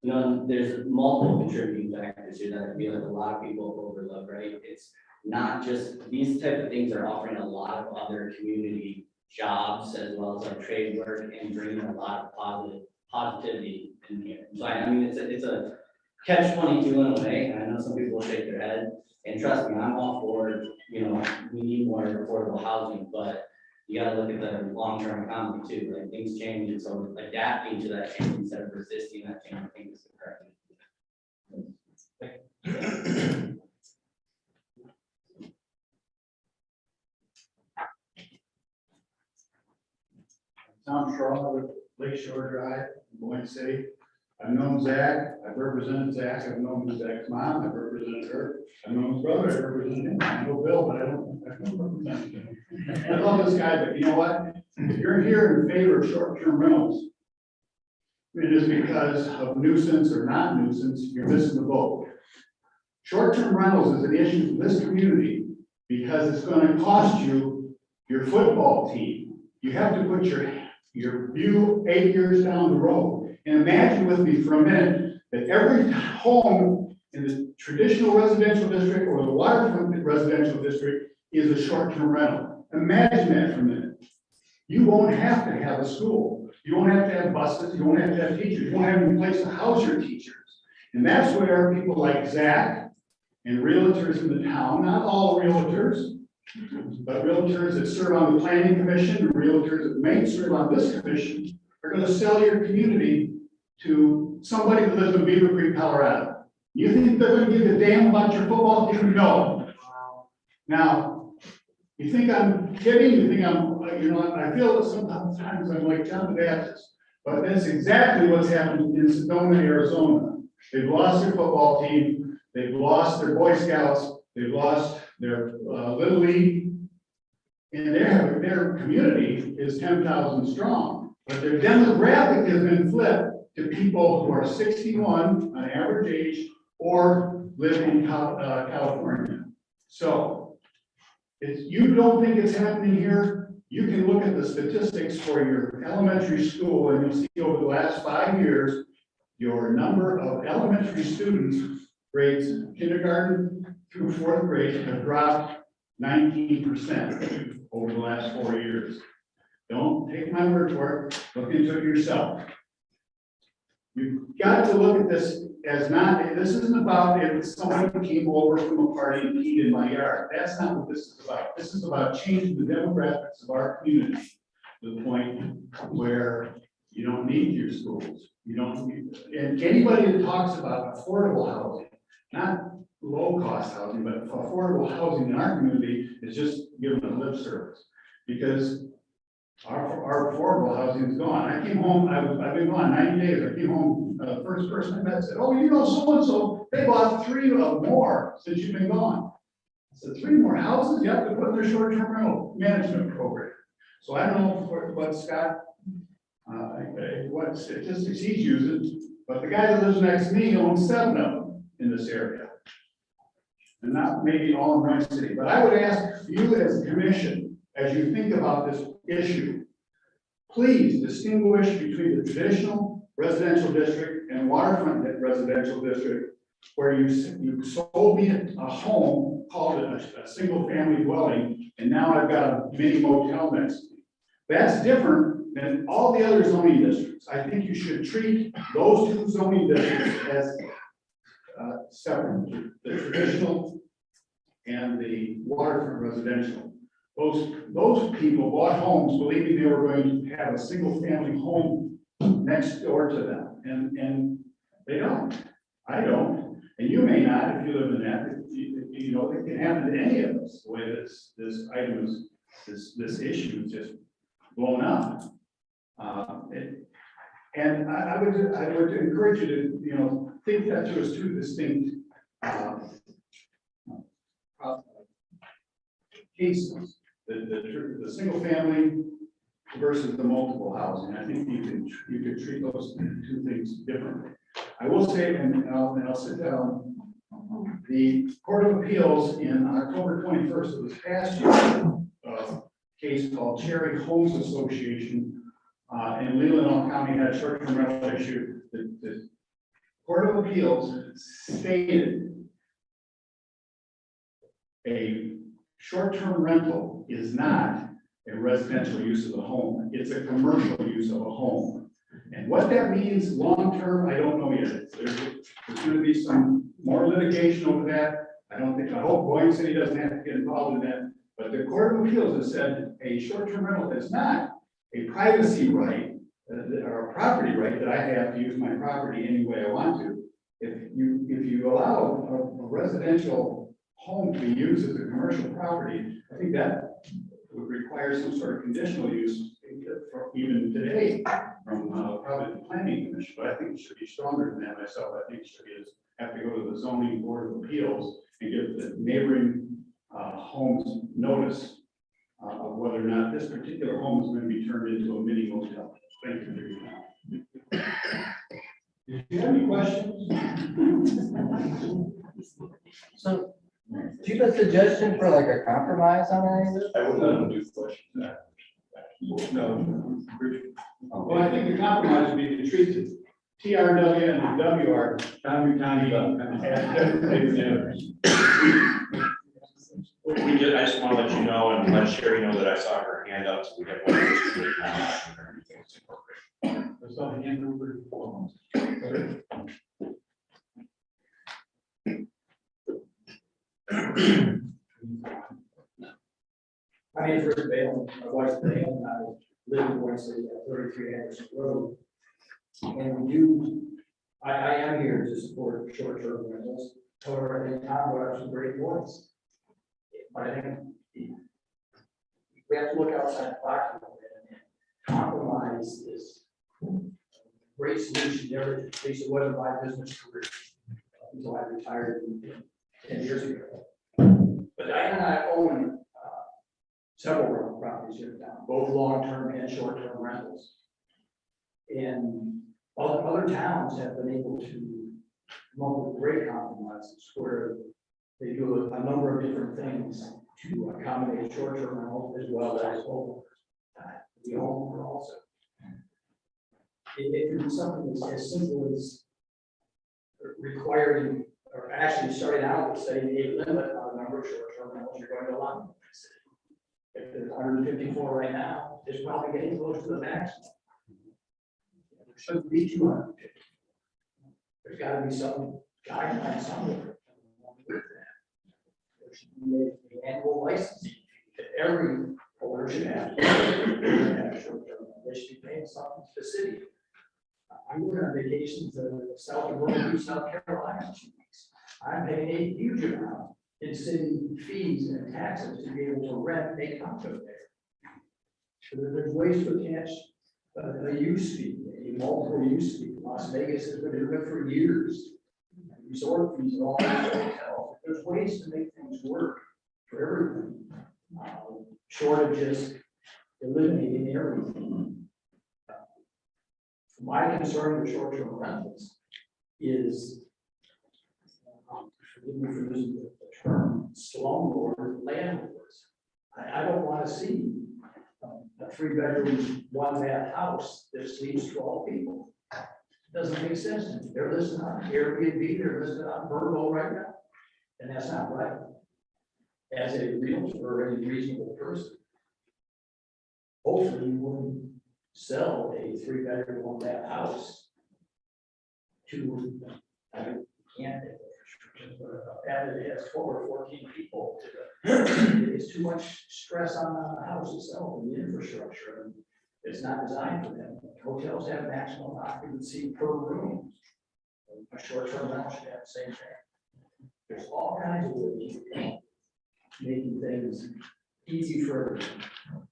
You know, there's multiple contributing factors here that I feel like a lot of people overlook, right? It's not just, these type of things are offering a lot of other community jobs as well as like trade work and bringing a lot of positivity in here. So I mean, it's a catch-22 in a way, and I know some people will shake their head, and trust me, I'm all for, you know, we need more affordable housing, but you gotta look at the long-term economy too, like things change, and so adapting to that change instead of resisting that change, I think is the correct. Tom Shaw with Lake Shore Drive, Boyne City. I've known Zach, I've represented Zach, I've known Zach's mom, I've represented her, I've known his brother, I've represented him, I know Bill, but I don't represent him. I love this guy, but you know what? If you're here in favor of short-term rentals, it is because of nuisance or not nuisance, you're missing the boat. Short-term rentals is an issue for this community because it's gonna cost you your football team. You have to put your view 8 years down the road. And imagine with me for a minute that every home in the traditional residential district or the waterfront residential district is a short-term rental. Imagine that for a minute. You won't have to have a school. You won't have to have buses. You won't have to have teachers. You won't have any place to house your teachers. And that's where people like Zach and realtors in the town, not all realtors, but realtors that serve on the planning commission, realtors that may serve on this commission, are going to sell your community to somebody that lives in Beaver Creek, Colorado. You think they're going to give a damn about your football team? No. Now, you think I'm kidding? You think I'm, you know, I feel that sometimes I'm like John the Baptist, but that's exactly what's happened in Sedona, Arizona. They've lost their football team. They've lost their Boy Scouts. They've lost their Little League. And their community is 10,000 strong, but their demographic has been flipped to people who are 61 on average age or live in California. So if you don't think it's happening here, you can look at the statistics for your elementary school and you'll see over the last 5 years, your number of elementary students, grades kindergarten through 4th grade, have dropped 19% over the last 4 years. Don't take my word for it, look into it yourself. You've got to look at this as not, this isn't about if somebody came over from a party and peed in my yard. That's not what this is about. This is about changing the demographics of our community to the point where you don't need your schools. You don't need, and anybody that talks about affordable housing, not low-cost housing, but affordable housing in our community is just giving a lip service. Because our affordable housing is gone. I came home, I've been gone 90 days. I came home, the first person I met said, oh, you know, so-and-so, they bought 3 or more since you've been gone. I said, 3 more houses? Yep, to put in their short-term rental management program. So I don't know what Scott, what statistics he's using, but the guy that lives next to me owns 7 of them in this area. And not maybe all in one city, but I would ask you as a commission, as you think about this issue, please distinguish between the traditional residential district and waterfront residential district, where you sold me a home called a single family dwelling, and now I've got a mini motel next to me. That's different than all the other zoning districts. I think you should treat those 2 zoning districts as separate, the traditional and the waterfront residential. Those people bought homes believing they were going to have a single family home next door to them, and they don't. I don't, and you may not if you live in that. You know, it can happen to any of us. The way this item is, this issue is just blown up. And I would encourage you to, you know, think that through as 2 distinct cases. The single family versus the multiple housing. I think you could treat those 2 things differently. I will say, and I'll sit down. The Court of Appeals in October 21st of this past year, case called Cherry Homes Association in Leelanau County had a short-term rental issue. The Court of Appeals stated a short-term rental is not a residential use of the home. It's a commercial use of a home. And what that means long-term, I don't know yet. There's gonna be some more litigation over that. I hope Boyne City doesn't have to get involved in that. But the Court of Appeals has said a short-term rental is not a privacy right or a property right that I have to use my property any way I want to. If you allow a residential home to be used as a commercial property, I think that would require some sort of conditional use for even today from probably the planning commission, but I think it should be stronger than that myself. I think it should have to go to the zoning board of appeals and give the neighboring homes notice of whether or not this particular home is going to be turned into a mini motel. Thank you for your time. Do you have any questions? So, do you have a suggestion for like a compromise on any of this? I would not do questions. No. Well, I think the compromise would be to treat the TRW and the WR, Tommy, We did, I just want to let you know and let Sherry know that I saw her hand up, so we have one. Everything's incorporated. There's no hand over. My name is Rick Bale, my wife's Bale, and I live in Boyne City at 33 Anderson Road. And I am here to support short-term rentals. However, I think Tom brought up some great points. But I think we have to look outside the box a little bit, and compromise is a great solution. Never, at least it wasn't my business career until I retired 10 years ago. But Diane and I own several rental properties here in town, both long-term and short-term rentals. And other towns have been able to come up with great compromises where they do a number of different things to accommodate short-term rentals as well as the homeowner also. It could be something as simple as requiring, or actually starting out with saying a limit on the number of short-term rentals you're going to allow. If there's 154 right now, it's probably getting close to the maximum. There shouldn't be 200. There's got to be some guideline somewhere. There should be an annual licensing fee that every owner should have. They should be paying something to the city. I'm going on vacation to South Carolina. I'm paying a huge amount in city fees and taxes to be able to rent a condo there. So there's ways to attach a use fee, a multiple use fee. Las Vegas has been doing it for years. Resort fees and all that hotels. There's ways to make things work for everything. Short of just eliminating everything. My concern with short-term rentals is, forgive me for using the term, slumlord landlords. I don't want to see a 3-bedroom, 1-bath house that sleeps 12 people. It doesn't make sense to me. They're listed on Airbnb, they're listed on Vrbo right now, and that's not right. As a realtor or any reasonable person, hopefully you wouldn't sell a 3-bedroom, 1-bath house to, I can't, and it has 4 or 14 people. It's too much stress on the house itself and the infrastructure, and it's not designed for them. Hotels have maximum occupancy per room. A short-term rental should have the same thing. There's all kinds of ways of making things easy for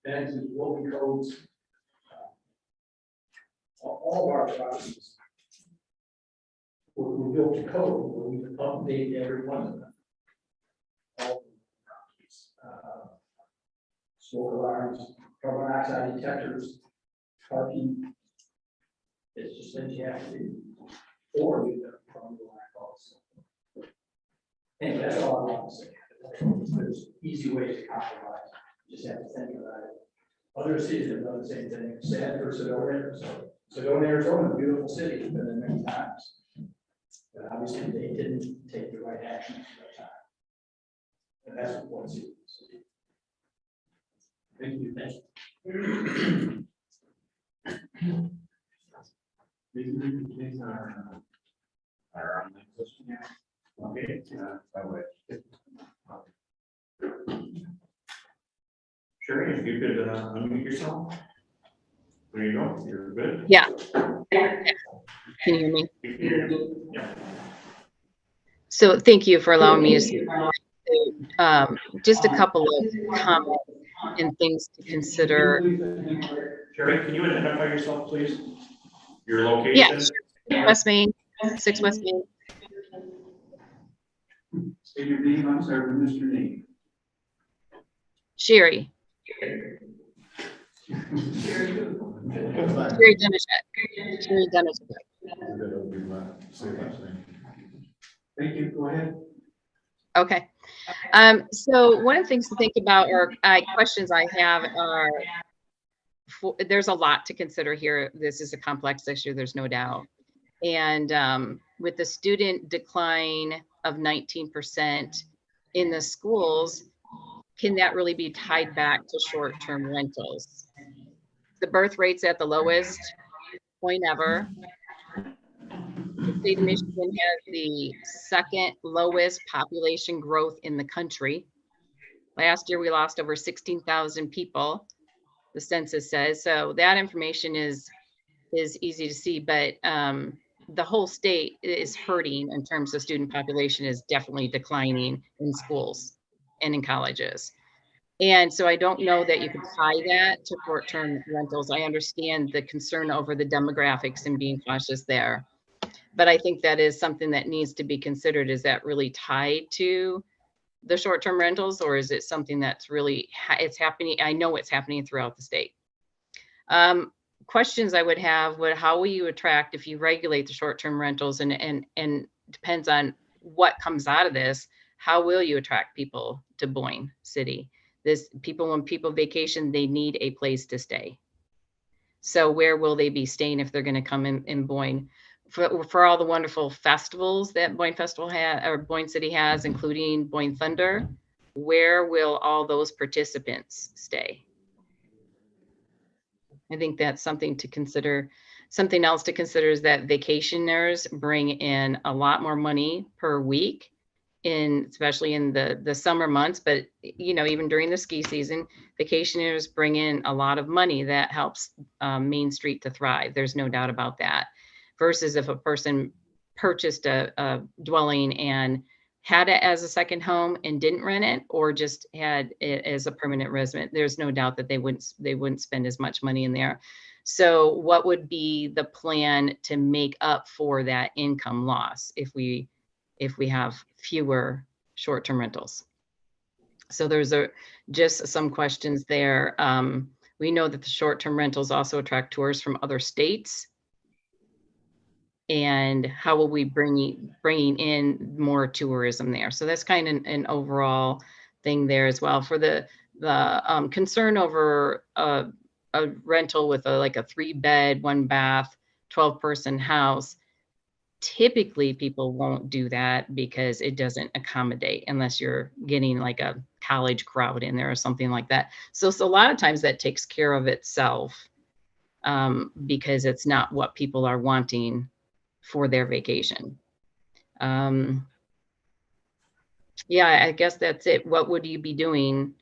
banks and local codes. All of our properties were built to code, where we update every one of them. All properties, smoke alarms, carbon monoxide detectors, parking. It's just things you have to do. Or we have from the line policy. Anyway, that's all I want to say. There's easy ways to compromise. You just have to think about it. Other cities have done the same thing. Sanford, Sedona, Arizona. Sedona, Arizona, a beautiful city, been there many times. But obviously, they didn't take the right action at the time. And that's what one city is. Thank you. Thank you. These are online question, yeah. Okay, I would. Sherry, if you could unmute yourself. There you go, you're good. Yeah. Can you hear me? Yeah. So thank you for allowing me to speak. Just a couple of comments and things to consider. Sherry, can you identify yourself, please? Your Yeah, location? sure. West Main, 6 West Main. State your name, I'm sorry, we missed your name. Sherry. Sherry Denishek. Sherry Denishek. Thank you, go ahead. Okay. So one of the things to think about or questions I have are, there's a lot to consider here. This is a complex issue, there's no doubt. And with the student decline of 19% in the schools, can that really be tied back to short-term rentals? The birth rate's at the lowest point ever. The state of Michigan has the second lowest population growth in the country. Last year, we lost over 16,000 people, the census says. So that information is easy to see, but the whole state is hurting in terms of student population is definitely declining in schools and in colleges. And so I don't know that you could tie that to short-term rentals. I understand the concern over the demographics and being cautious there. But I think that is something that needs to be considered. Is that really tied to the short-term rentals, or is it something that's really, it's happening? I know it's happening throughout the state. Questions I would have would, how will you attract, if you regulate the short-term rentals and depends on what comes out of this, how will you attract people to Boyne City? When people vacation, they need a place to stay. So where will they be staying if they're going to come in Boyne? For all the wonderful festivals that Boyne Festival has, or Boyne City has, including Boyne Thunder, where will all those participants stay? I think that's something to consider. Something else to consider is that vacationers bring in a lot more money per week, especially in the summer months, but even during the ski season, vacationers bring in a lot of money that helps Main Street to thrive. There's no doubt about that. Versus if a person purchased a dwelling and had it as a second home and didn't rent it, or just had it as a permanent resident, there's no doubt that they wouldn't spend as much money in there. So what would be the plan to make up for that income loss if we have fewer short-term rentals? So there's just some questions there. We know that the short-term rentals also attract tourists from other states. And how will we bringing in more tourism there? So that's kind of an overall thing there as well. For the concern over a rental with like a 3-bed, 1-bath, 12-person house, typically people won't do that because it doesn't accommodate unless you're getting like a college crowd in there or something like that. So a lot of times that takes care of itself because it's not what people are wanting for their vacation. Yeah, I guess that's it. What would you be doing?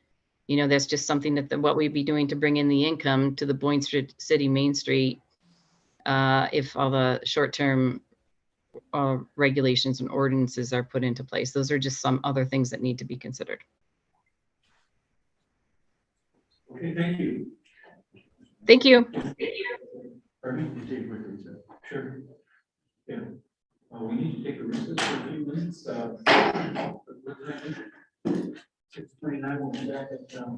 That's just something what we'd be doing to bring in the income to the Boyne City Main Street if all the short-term regulations and ordinances are put into place. Those are just some other things that need to be considered. Okay, thank you. Thank you. Pardon me, you take a quick recess. Sure. Yeah. We need to take a recess for a few minutes. 6:29, we'll be back at, sorry.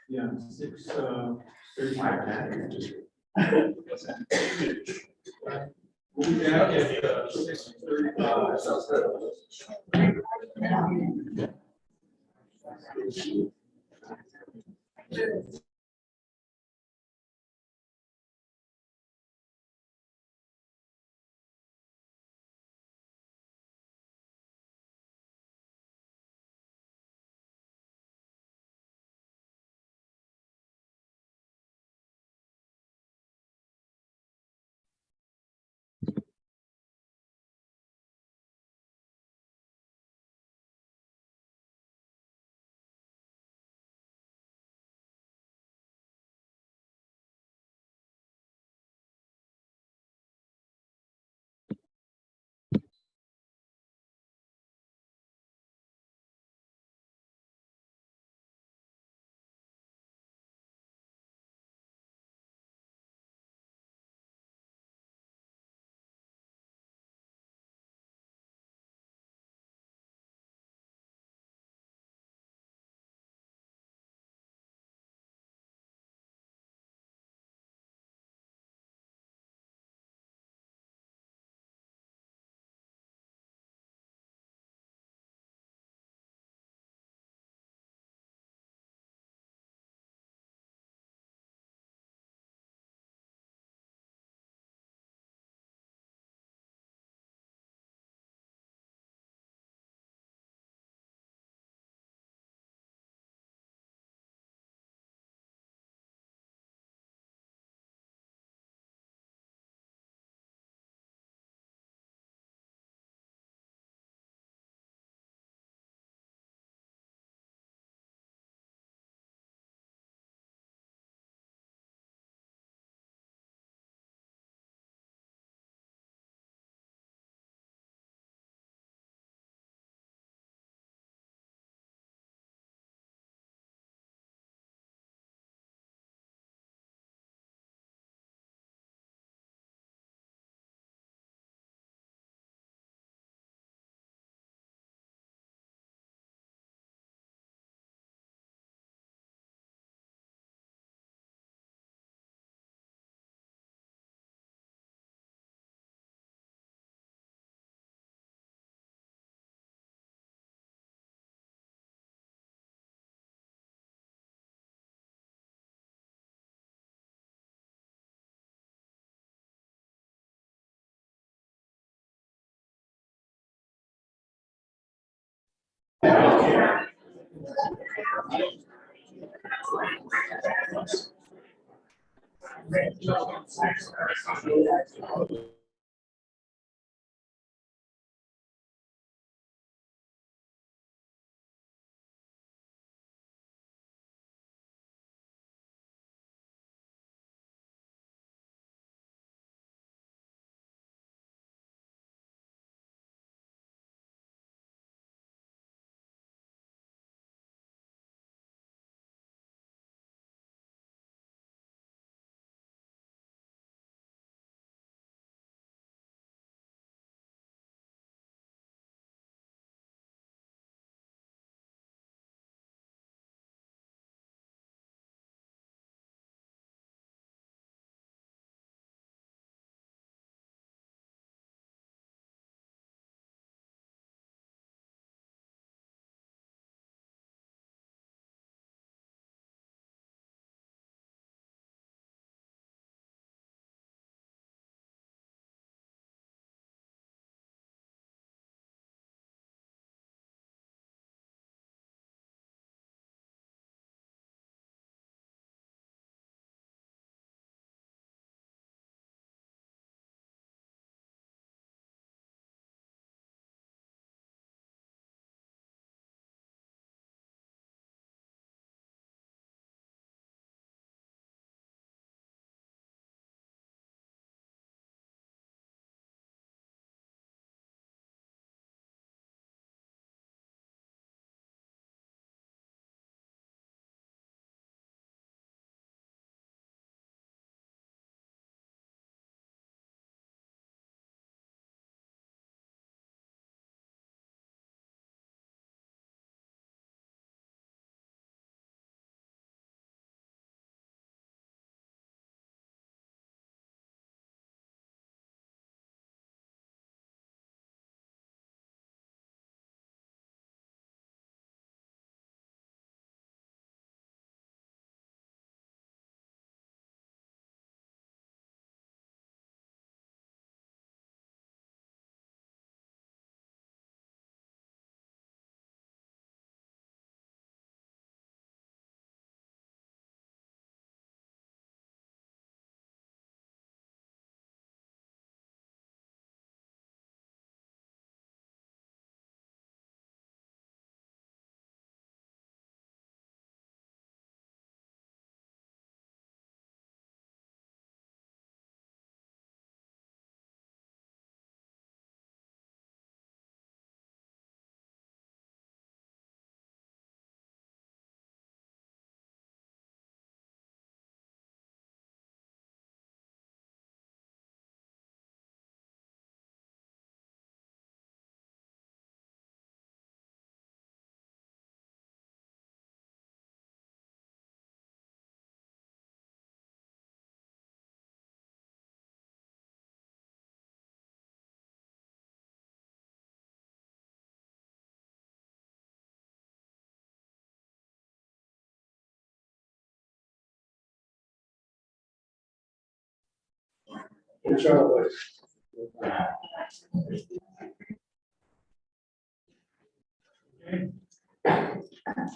Yeah, 6:35. We'll be back at 6:35.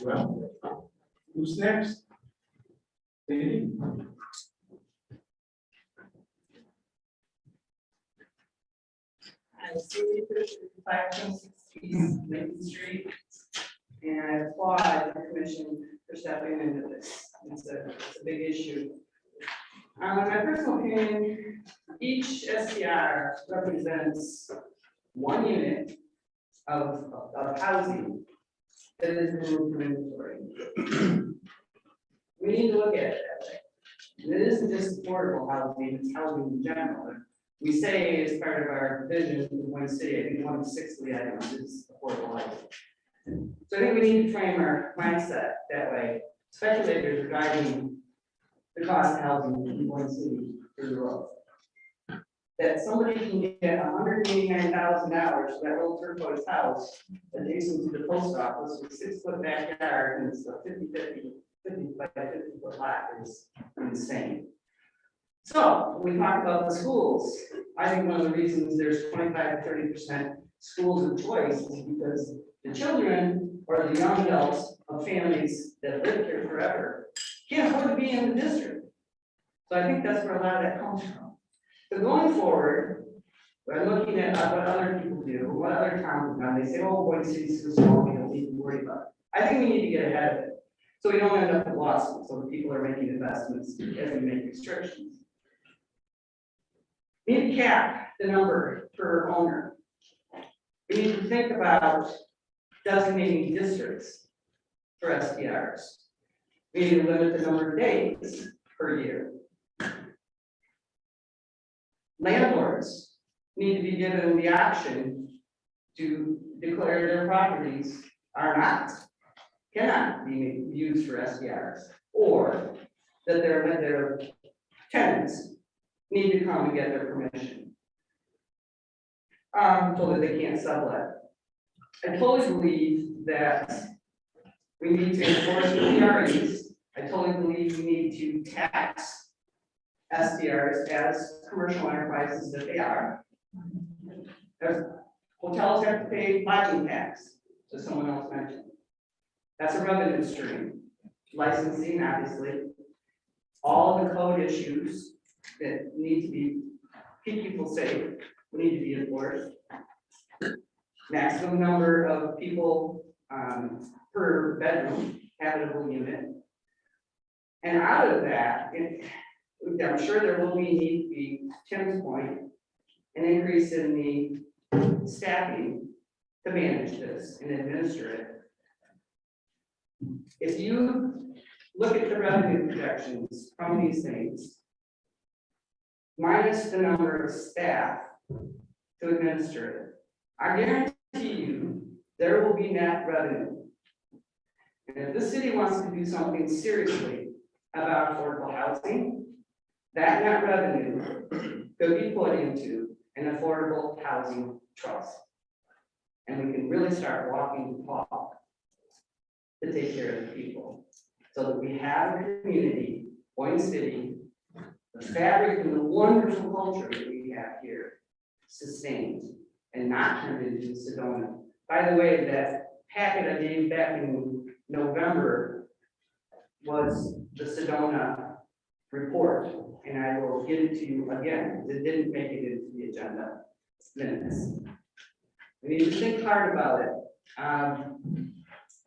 Well, who's next? Sandy? I'm Cindy Fisher, 526 Lincoln Street, and I applaud the commission for stepping into this. It's a big issue. My personal opinion, each SDR represents one unit of housing that is removed from inventory. We need to look at it that way. And it isn't just affordable housing, it's housing in general. We say as part of our vision in one city, I think one of the 6 of the items is affordable housing. So I think we need to frame our mindset that way. Speculators are driving the cost of housing in one city through the roof. That somebody can get $189,000 for that little turquoise house adjacent to the post office with 6-foot backyard and it's a 50 by 50 foot lot is insane. So when we talk about the schools, I think one of the reasons there's 25 to 30% schools of choice is because the children or the young adults of families that live here forever can't afford to be in the district. So I think that's where a lot of that comes from. So going forward, we're looking at what other people do, what other towns have done. They say, oh, Boyne City's so small, we don't need to worry about it. I think we need to get ahead of it, so we don't end up with lawsuits, so people are making investments as we make restrictions. We need to cap the number per owner. We need to think about designating districts for SDRs. We need to limit the number of days per year. Landlords need to be given the option to declare their properties cannot be used for SDRs, or that their tenants need to come and get their permission. So that they can't sublet. I totally believe that we need to enforce the PREs. I totally believe we need to tax SDRs as commercial enterprises that they are. Hotels have to pay lodging tax, as someone else mentioned. That's a revenue stream. Licensing, obviously. All the code issues that need to keep people safe need to be enforced. Maximum number of people per bedroom, habitable unit. And out of that, I'm sure there will need to be, Tim's point, an increase in the staffing to manage this and administer it. If you look at the revenue projections from these things, minus the number of staff to administer it, I guarantee you there will be net revenue. And if the city wants to do something seriously about affordable housing, that net revenue could be put into an affordable housing trust. And we can really start walking the talk to take care of the people, so that we have a community, Boyne City, the fabric and the wonderful culture that we have here sustained and not turned into Sedona. By the way, that packet I gave back in November was the Sedona report, and I will give it to you again. It didn't make it into the agenda minutes. We need to think hard about it.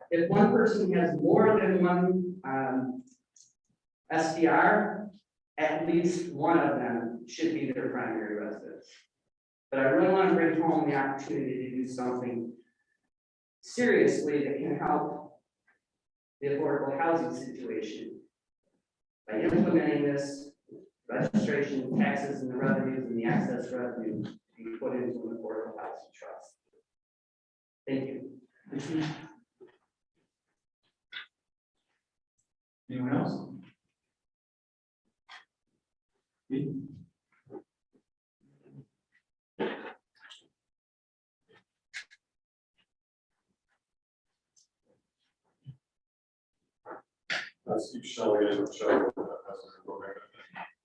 If one person has more than one SDR, at least one of them should be their primary residence. But I really want to bring home the opportunity to do something seriously that can help the affordable housing situation by implementing this registration, taxes, and the revenues and the excess revenue be put into an affordable housing trust. Thank you. Anyone else? Me? Steve Schnell again,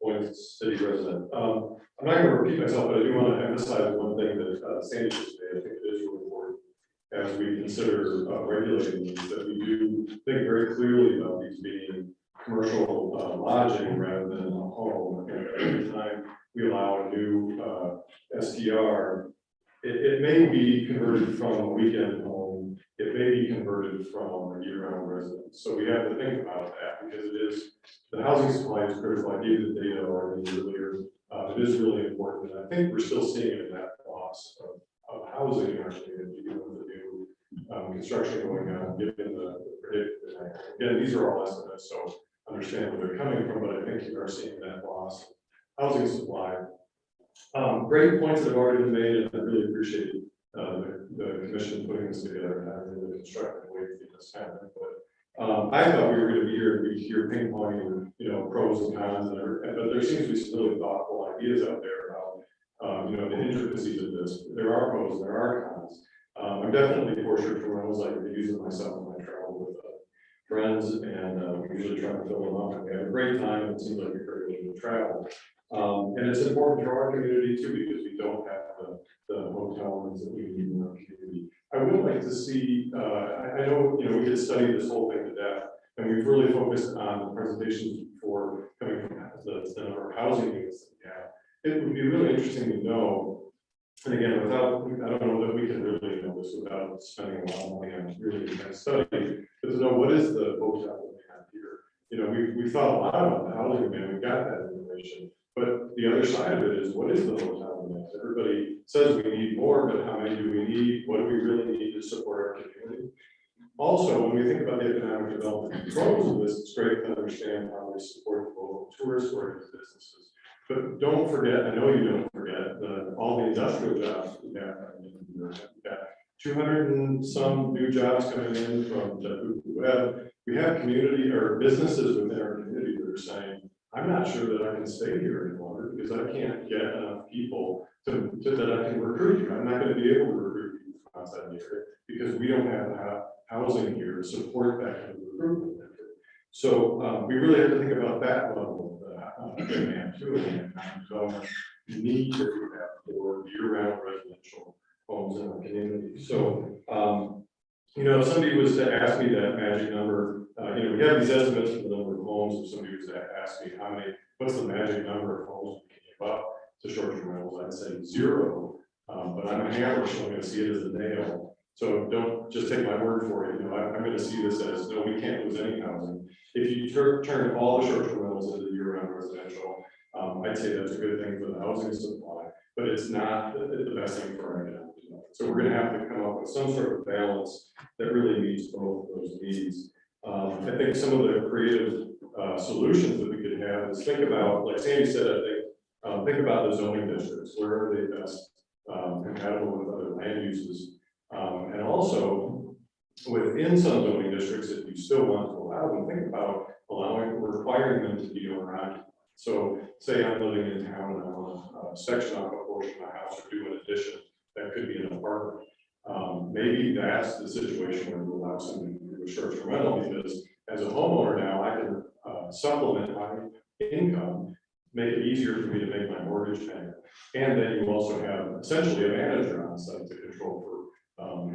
Boyne City resident. I'm not going to repeat myself, but I do want to emphasize one thing that Sandy just made. I think it is really important as we consider regulating these, that we do think very clearly about these being commercial lodging rather than a home. And every time we allow a new STR, it may be converted from a weekend home. It may be converted from a year-round residence. So we have to think about that, because it is, the housing supply is critical. I gave the data already earlier. It is really important. And I think we're still seeing it in that loss of housing in our community, even with the new construction going on, given the predicted. Again, these are all estimates, so understand where they're coming from, but I think you are seeing that loss of housing supply. Great points that have already been made, and I really appreciate the commission putting this together and having a really constructive way to get this happen. But I thought we were going to be here and be here ping ponging, pros and cons, but there seems to be some really thoughtful ideas out there about, the intricacies of this. There are pros, there are cons. I'm definitely for short-term rentals. I could use them myself when I travel with friends, and we usually try to fill them up, and we have a great time. It seems like a great way to travel. And it's important for our community too, because we don't have the hotel rooms that we need in our community. I would like to see, I know, we could study this whole thing to death, and we've really focused on the presentations before coming from the number of housing units that we have. It would be really interesting to know, and again, without, I don't know that we can really know this without spending a lot of money on really intense study, but to know what is the hotel demand here. We thought a lot about the housing demand, we got that information, but the other side of it is, what is the hotel demand? Everybody says we need more, but how many do we need? What do we really need to support our community? Also, when we think about the economic development pros of this, it's great to understand how they support the local tourist-oriented businesses. But don't forget, I know you don't forget, all the industrial jobs we have. We've got 200 and some new jobs coming in from the web. We have community or businesses within our community that are saying, I'm not sure that I can stay here any longer because I can't get enough people that I can recruit you. I'm not going to be able to recruit you from outside the area because we don't have housing here to support that kind of recruitment. So we really have to think about that level of demand too, and development need that we have for year-round residential homes in our community. So somebody was to ask me that magic number. We have these estimates for the number of homes. If somebody was to ask me what's the magic number of homes we can give up to short-term rentals, I'd say 0. But I'm a hammer, so I'm going to see it as a nail. So don't just take my word for it. I'm going to see this as, no, we can't lose any housing. If you turn all the short-term rentals into year-round residential, I'd say that's a good thing for the housing supply, but it's not the best thing for our economic development. So we're going to have to come up with some sort of balance that really meets both of those needs. I think some of the creative solutions that we could have is think about, like Sandy said, think about the zoning districts. Where are they best compatible with other land uses? And also within some zoning districts, if you still want to allow them, think about requiring them to be owner-occupied. So say I'm living in town and I want to section off a portion of my house or do an addition that could be an apartment. Maybe that's the situation where you allow somebody to do a short-term rental, because as a homeowner now, I can supplement my income, make it easier for me to make my mortgage payment. And then you also have essentially a manager on site to control for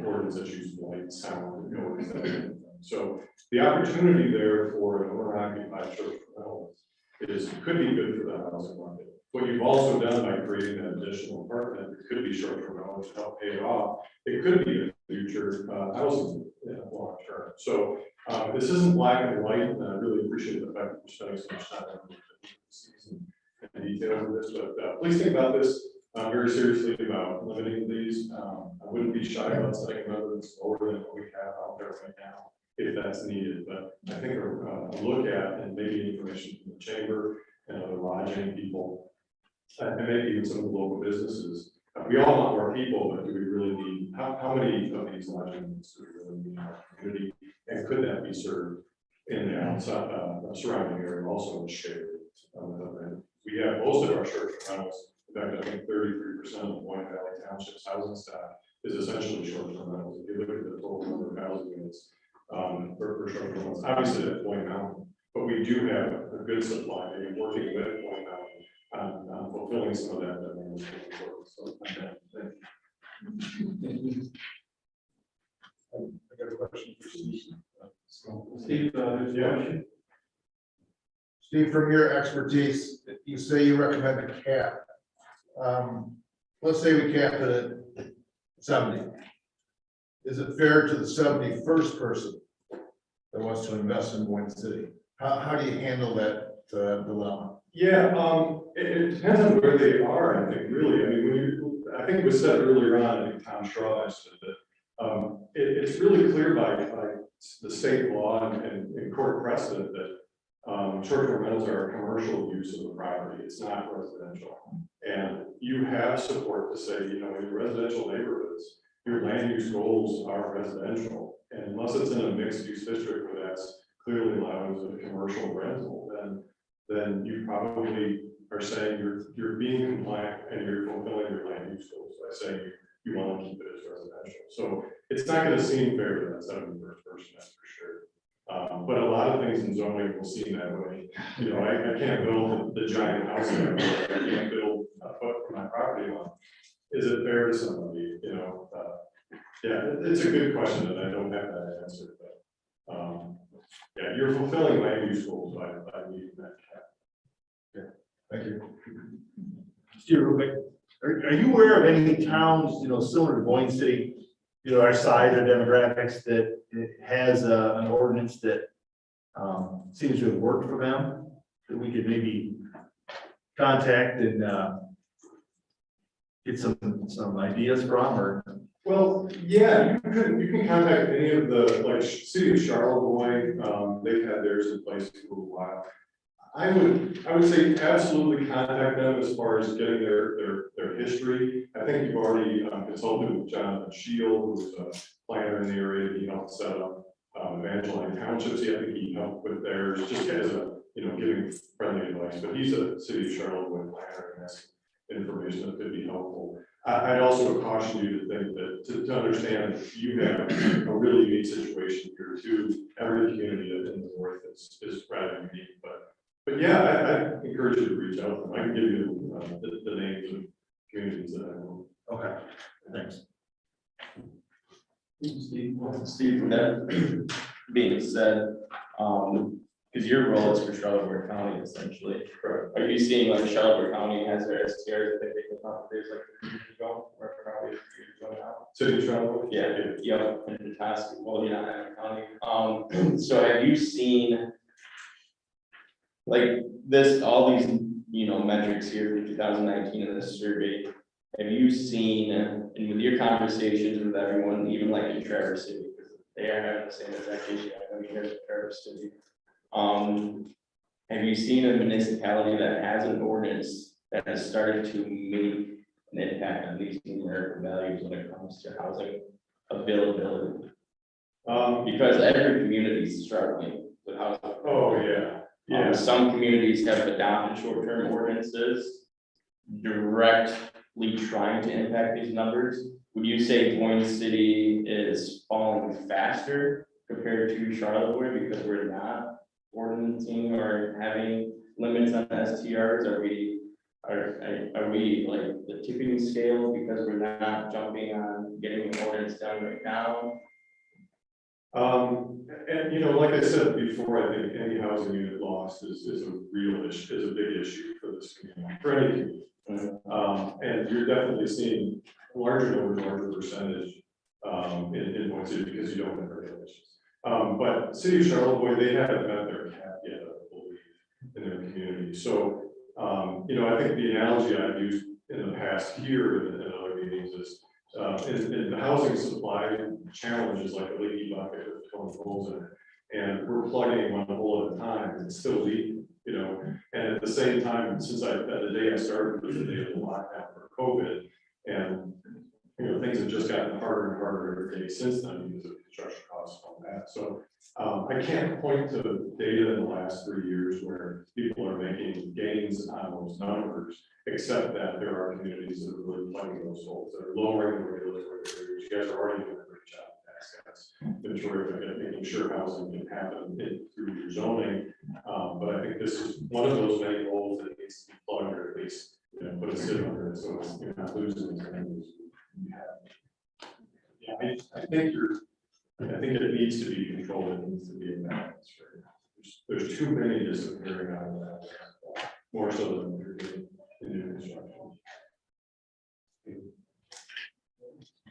ordinance issues, light, sound, noise, that kind of thing. So the opportunity there for an owner-occupied short-term rental could be good for the housing market. What you've also done by creating an additional apartment, it could be short-term rental to help pay it off. It could be a future housing long-term. So this isn't black and white, and I really appreciate the fact that we're spending so much time on and detail on this. But please think about this very seriously about limiting these. I wouldn't be shy about setting a number that's lower than what we have out there right now, if that's needed. But I think a look at, and maybe information from the chamber and other lodging people, and maybe even some of the local businesses. We all want more people, but do we really need, how many of these lodging units do we really need in our community? And could that be served in the outside surrounding area also in shared? We have most of our short-term rentals. In fact, I think 33% of the Boyne Valley Township's housing stock is essentially short-term rentals. If you look at the total number of housing units for short-term rentals, obviously that's Boyne Mountain, but we do have a good supply, maybe working with Boyne Mountain on fulfilling some of that demand. So, thank you. I got a question for Steve. Steve, there's a question. Steve, from your expertise, you say you recommend a cap. Let's say we cap it at 70. Is it fair to the 71st person that wants to invest in Boyne City? How do you handle that dilemma? Yeah, it depends on where they are, I think, really. I mean, I think it was said earlier on, I think Tom Schraub said that it's really clear by the state law and court precedent that short-term rentals are a commercial use of the property. It's not residential. And you have support to say, in your residential neighborhoods, your land use goals are residential. And unless it's in a mixed use district where that's clearly allowed as a commercial rental, then you probably are saying you're being compliant and you're fulfilling your land use goals by saying you want to keep it as residential. So it's not going to seem fair to that 71st person, that's for sure. But a lot of things in zoning will seem that way. I can't build the giant house there. I can't build a foot from my property line. Is it fair to somebody? Yeah, it's a good question, and I don't have that answer, but, yeah, you're fulfilling land use goals by meeting that cap. Yeah, thank you. Steve, real quick, are you aware of any towns, similar to Boyne City, our size or demographics that it has an ordinance that seems to have worked for them, that we could maybe contact and get some ideas from, or? Well, yeah, you can contact any of the, like, City of Charlevoix, they've had theirs in place for a while. I would say absolutely contact them as far as getting their history. I think you've already consulted with Jonathan Shield, who's a planner in the area. He helped set up Evangeline Townships. I think he helped with theirs, just as a, giving friendly advice. But he's a City of Charlevoix planner and has information that could be helpful. I'd also caution you to think that to understand that you have a really unique situation here too. Every community in the north is rather unique, but yeah, I encourage you to reach out to them. I can give you the names of communities that I know. Okay, thanks. Steve, with that being said, because your role is for Charlotte County essentially, correct? Are you seeing like Charlotte County has their STRs that they can talk to, like years ago, or probably going out? City of Charlotte? Yeah, fantastic. Well, you're not in the county. So have you seen like this, all these, metrics here for 2019 in this survey? Have you seen, and with your conversations with everyone, even like in Traverse City, because they are having the same exact issue, I know here in Traverse City. Have you seen a municipality that has an ordinance that has started to make an impact on these numerical values when it comes to housing availability? Because every community is struggling with housing. Oh, yeah. Yeah. Some communities have adopted short-term ordinances directly trying to impact these numbers. Would you say Boyne City is falling faster compared to Charlotte because we're not ordinancing or having limits on STRs? Are we like the tipping scale because we're not jumping on getting an ordinance done right now? And like I said before, I think any housing unit loss is a real issue, is a big issue for this community, for any community. And you're definitely seeing larger percentage in Boyne City because you don't have regulations. But City of Charlotte, they haven't met their cap yet, I believe, in their community. So, I think the analogy I've used in the past here in other meetings is in the housing supply challenge is like a leaky bucket with 20 holes in it. And we're plugging one hole at a time and it's still leaking, and at the same time, since the day I started was the day of the lockdown for COVID. And, things have just gotten harder and harder every day since then because of construction costs and all that. So I can't point to data in the last 3 years where people are making gains on those numbers, except that there are communities that are really plugging those holes, that are lowering the regulatory barriers. You guys are already doing a great job of that. That's been terrific at making sure housing can happen through your zoning. But I think this is one of those many holes that needs to be plugged, or at least put a sieve under it, so you're not losing as many as you have. Yeah, I think it needs to be controlled. It needs to be a balance. Right? There's too many disappearing out of that, more so than you're doing in new construction.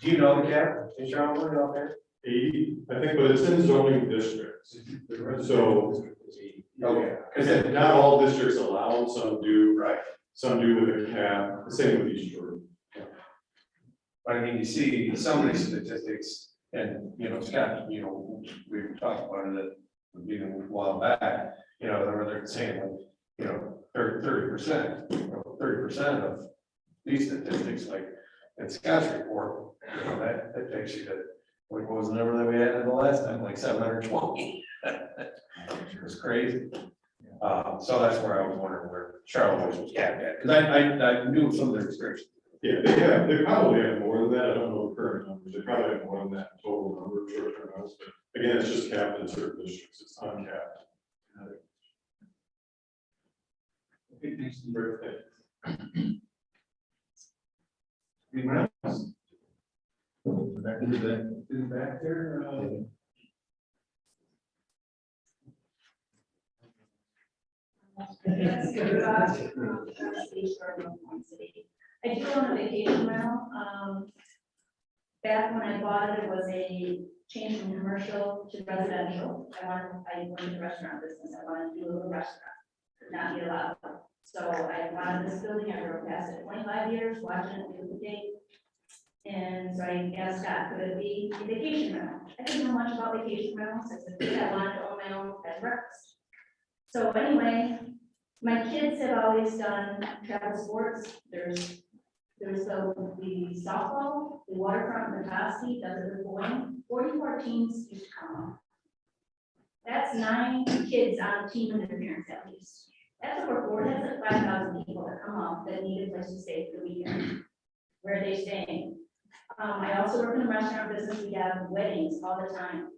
Do you know the cap in Charlotte out there? 80, I think, but it's in zoning districts. So, okay, because not all districts allow, some do, right? Some do with a cap, same with East Jordan. I mean, you see some of these statistics, and, Scott, we've talked about it even a while back, they're saying, 30%, 30% of these statistics, like in Scott's report, that takes you to, what was the number that we had in the last time, like 720. It was crazy. So that's where I was wondering where Charlotte was capped at, because I knew some of their restrictions. Yeah, they probably have more than that. I don't know the current numbers. They probably have more than that total number of short-term rentals, but again, it's just capped in certain districts. It's uncapped. Okay, thanks for your birthday. Anyone else? back. In the back there, That's good. I do own a vacation rental. Back when I bought it, it was a change from commercial to residential. I went into restaurant business. I wanted to do a little restaurant, could not be allowed. So I wanted this building. I drove past it 25 years, watching it through the gate. And so I asked Scott, could it be a vacation rental? I didn't know much about vacation rentals. I said, I wanted to own my own bed and breakfast. So anyway, my kids have always done travel sports. There's the softball, the waterfront, the Toski, does it with Boyne. 44 teams used to come up. That's 9 kids on a team and their parents at least. That's over 4, that's like 5,000 people that come up that need a place to stay for the weekend. Where are they staying? I also work in the restaurant business. We have weddings all the time.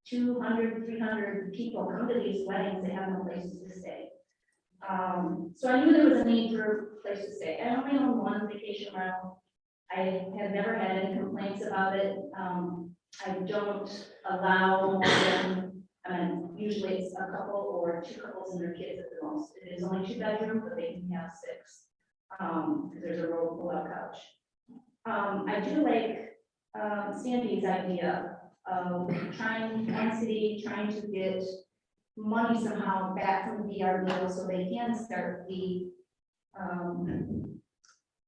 200, 300 people come to these weddings. They have no places to stay. So I knew there was a need for a place to stay. I only own one vacation rental. I have never had any complaints about it. I don't allow more than, usually it's a couple or 2 couples and their kids at the most. It is only 2 bedrooms, but they can have 6. Because there's a roll pull-out couch. I do like Sandy's idea of trying to get money somehow back from the VRBO so they can start the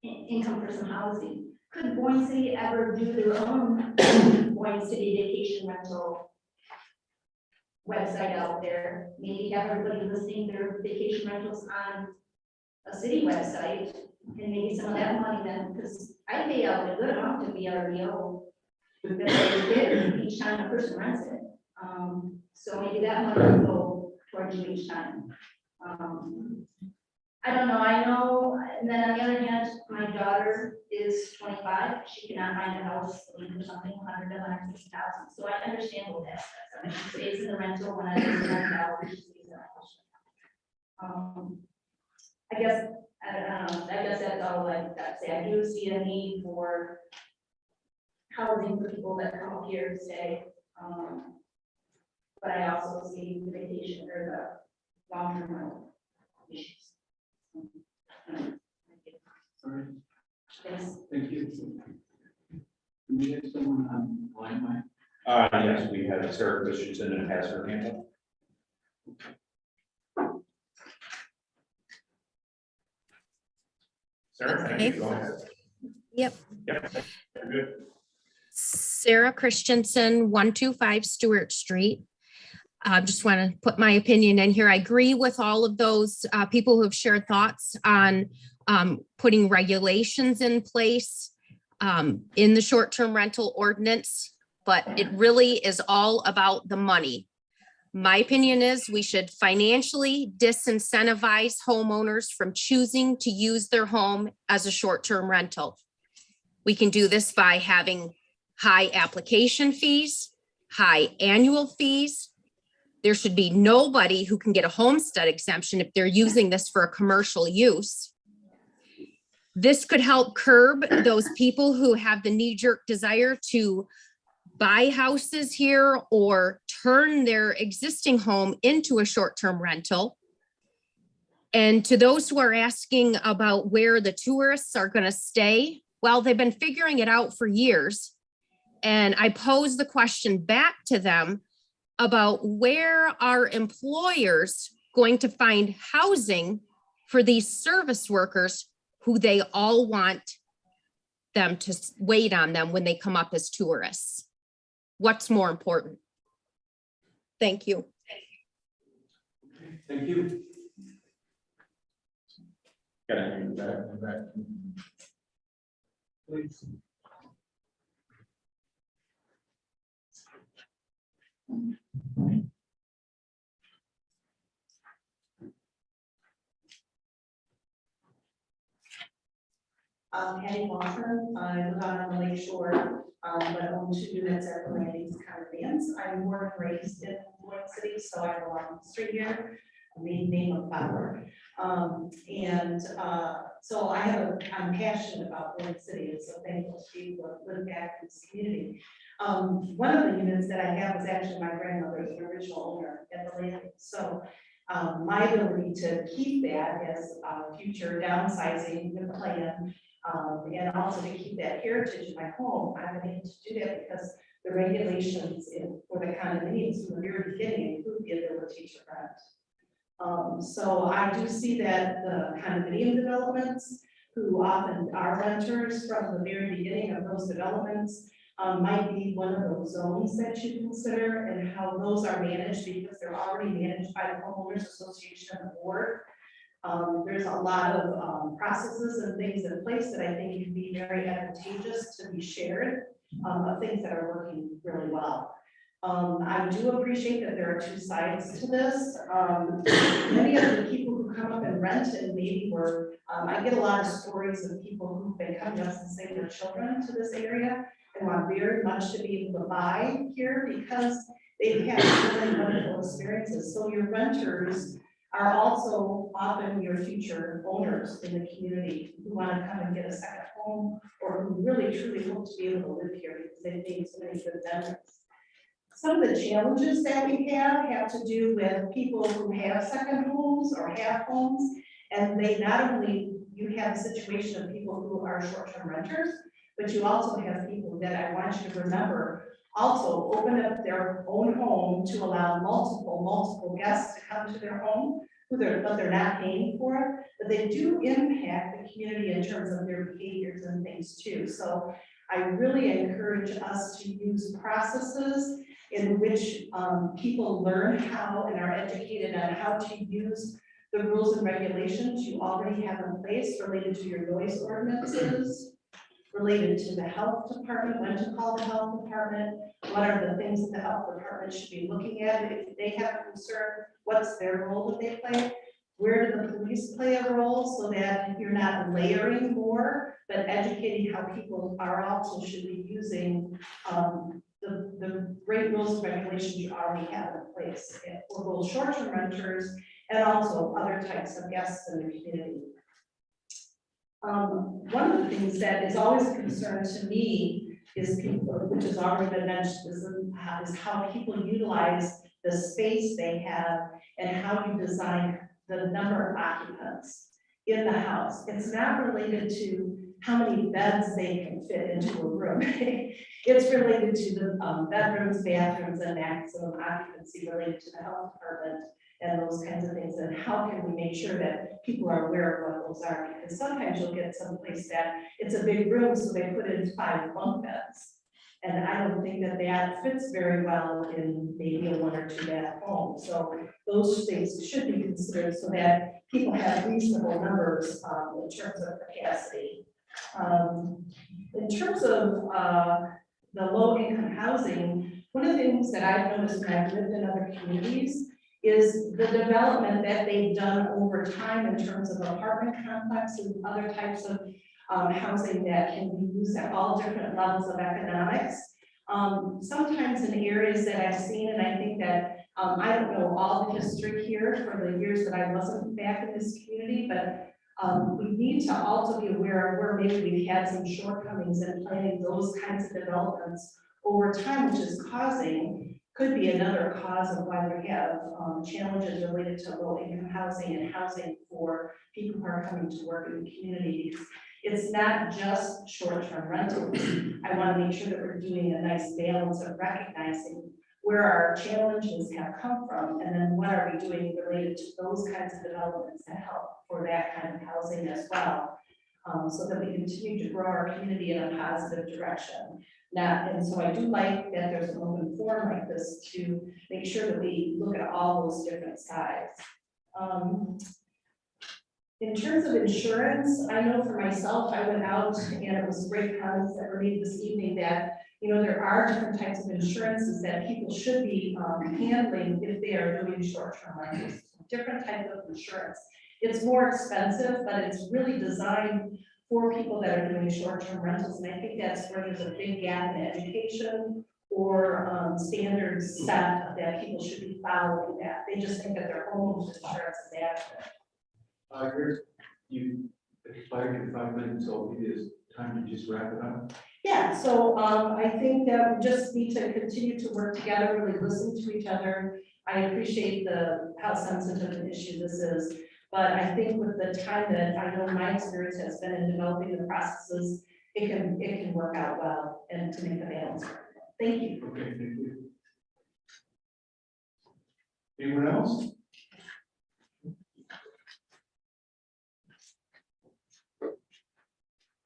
income for some housing. Could Boyne City ever do their own Boyne City vacation rental website out there? Maybe have everybody listing their vacation rentals on a city website and maybe some of that money then, because I pay out a good amount to VRBO that they get each time a person rents it. So maybe that money will go towards you each time. I don't know, I know, and then on the other hand, my daughter is 25, she cannot find a house for something 100 to 160,000. So I understand what that says. I mean, she stays in the rental when I live in out, she stays in the house. I guess, I don't know, I guess that's all I've got to say. I do see a need for housing for people that come up here to stay. But I also see the vacation or the long-term rental issues. all right, Thanks. thank you. Do we have someone on line, Mike? Yes, we have Sarah Christensen and Pastor Campbell. Sarah, thank you. Go ahead. Yep. Yep. Good. Sarah Christensen, 125 Stewart Street. I just want to put my opinion in here. I agree with all of those people who have shared thoughts on putting regulations in place in the short-term rental ordinance, but it really is all about the money. My opinion is we should financially disincentivize homeowners from choosing to use their home as a short-term rental. We can do this by having high application fees, high annual fees. There should be nobody who can get a homestead exemption if they're using this for a commercial use. This could help curb those people who have the knee-jerk desire to buy houses here or turn their existing home into a short-term rental. And to those who are asking about where the tourists are going to stay, well, they've been figuring it out for years. And I pose the question back to them about where are employers going to find housing for these service workers who they all want them to wait on them when they come up as tourists. What's more important? Thank you. Thank you. Got it. Please. Patty Walker, I live out on the lake shore, but own 2 units at the Landings condominiums. I'm born and raised in Boyne City, so I have a long history here. A maiden name of Bauer. So I'm passionate about Boyne City, and so thankful to be able to live back in this community. One of the units that I have was actually my grandmother's original owner at the landing. So my ability to keep that as a future downsizing plan, and also to keep that heritage in my home, I've been able to do that because the regulations for the condominiums from the very beginning include the ability to rent. So I do see that the condominium developments, who often are renters from the very beginning of those developments, might be one of those zones that you consider, and how those are managed, because they're already managed by the homeowners association and the board. There's a lot of processes and things in place that I think can be very advantageous to be shared, of things that are working really well. I do appreciate that there are two sides to this. Many of the people who come up and rent, and maybe I get a lot of stories of people who've been coming up and sending their children to this area and want very much to be able to buy here because they've had so many wonderful experiences. So your renters are also often your future owners in the community who want to come and get a second home, or who really truly hope to be able to live here because they've made so many good memories. Some of the challenges that we have to do with people who have second homes or have homes, and they not only, you have a situation of people who are short-term renters, but you also have people that I want you to remember also open up their own home to allow multiple guests to come to their home, but they're not paying for it, but they do impact the community in terms of their behaviors and things too. So I really encourage us to use processes in which people learn how and are educated on how to use the rules and regulations you already have in place related to your noise ordinances, related to the health department, when to call the health department, what are the things that the health department should be looking at, if they have a concern, what's their role that they play, where do the police play a role, so that you're not layering more, but educating how people are also should be using the great rules and regulations you already have in place for both short-term renters and also other types of guests in the community. One of the things that is always a concern to me is people, which has already been mentioned, is how people utilize the space they have and how you design the number of occupants in the house. It's not related to how many beds they can fit into a room. It's related to the bedrooms, bathrooms, and maximum occupancy related to the health department and those kinds of things, and how can we make sure that people are aware of what those are, because sometimes you'll get someplace that it's a big room, so they put in 5 bunk beds, and I don't think that that fits very well in maybe a 1 or 2 bath home. So those things should be considered so that people have reasonable numbers in terms of capacity. In terms of the low income housing, one of the things that I've noticed when I've lived in other communities is the development that they've done over time in terms of apartment complexes and other types of housing that can be used at all different levels of economics. Sometimes in areas that I've seen, and I think that I don't know all the history here for the years that I wasn't back in this community, but we need to also be aware of where maybe we've had some shortcomings in planning those kinds of developments over time, which is could be another cause of why we have challenges related to low income housing and housing for people who are coming to work in the community. It's not just short-term rentals. I want to make sure that we're doing a nice balance of recognizing where our challenges have come from, and then what are we doing related to those kinds of developments that help for that kind of housing as well, so that we continue to grow our community in a positive direction. And so I do like that there's an open forum like this to make sure that we look at all those different sides. In terms of insurance, I know for myself, I went out and it was great comments that were made this evening that, there are different types of insurances that people should be handling if they are doing short-term rentals, different types of insurance. It's more expensive, but it's really designed for people that are doing short-term rentals. And I think that's where there's a big gap in education or standards set that people should be following that. They just think that their homeowner's insurance is adequate. You expired your 5 minutes, so it is time to just wrap it up. Yeah, so I think that we just need to continue to work together, really listen to each other. I appreciate how sensitive an issue this is, but I think with the time that I know my experience has been in developing the processes, it can work out well and to make the balance work. Thank you. Okay, thank you. Anyone else?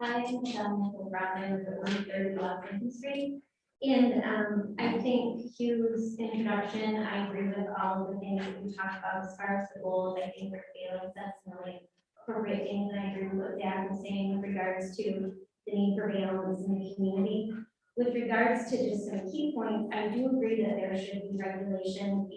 Hi, I'm Michelle Brown, with 130 Washington Street. And I think Hugh's introduction, I agree with all of the things that you talked about as far as the goals. I think we're feeling that's really appropriate things. And I agree with what Dad was saying with regards to the need for balance in the community. With regards to just some key points, I do agree that there should be regulation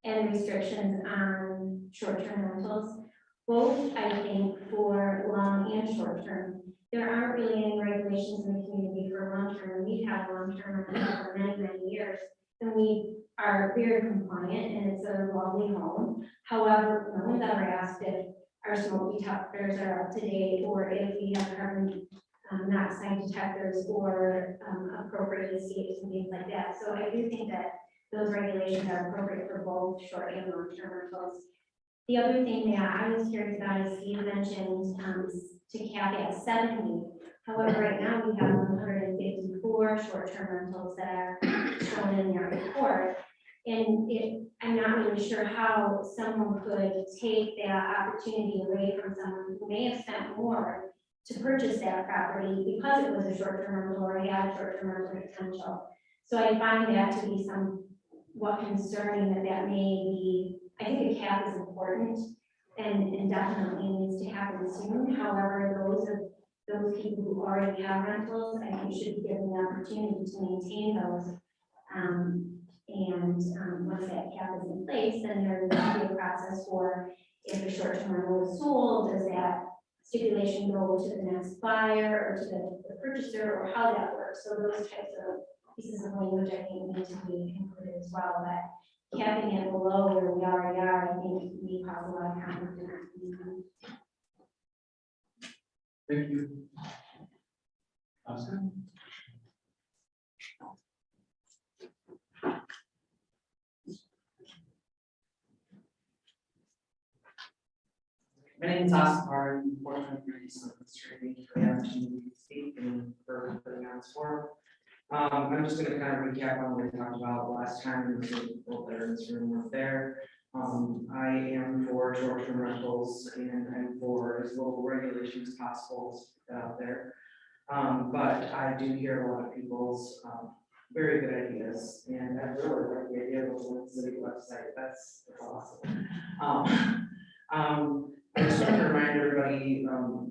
and restrictions on short-term rentals. Both, I think, for long and short term. There aren't really any regulations in the community for long term. We have long term for many, many years. And we are very compliant and it's a lovely home. However, no one's ever asked if our smoke detectors are up to date or if we have carbon monoxide detectors or appropriate escapes and things like that. So I do think that those regulations are appropriate for both short and long term rentals. The other thing that I was curious about is Steve mentioned to cap at 70. However, right now we have 154 short-term rentals that are shown in your report. And I'm not really sure how someone could take that opportunity away from someone who may have spent more to purchase that property because it was a short-term rental or had short-term rental potential. So I find that to be somewhat concerning that may be. I think a cap is important and definitely needs to happen soon. However, those people who already have rentals, I think should be given the opportunity to maintain those. Once that cap is in place, then there will be a process for if a short-term rental is sold, does that stipulation go to the next buyer or to the purchaser or how that works? So those types of pieces of language I think need to be included as well. But capping it below where we already are, I think may cause a lot of conflict in our community. Thank you. Oscar? My name is Austin Barton, 430 Southern Street. Thank you for the opportunity to speak and for putting on this forum. I'm just going to kind of recap on what we talked about last time. There was a people there in this room up there. I am for short-term rentals and I'm for as little regulation as possible out there. But I do hear a lot of people's very good ideas, and I really like the idea of the city website. That's awesome. I just want to remind everybody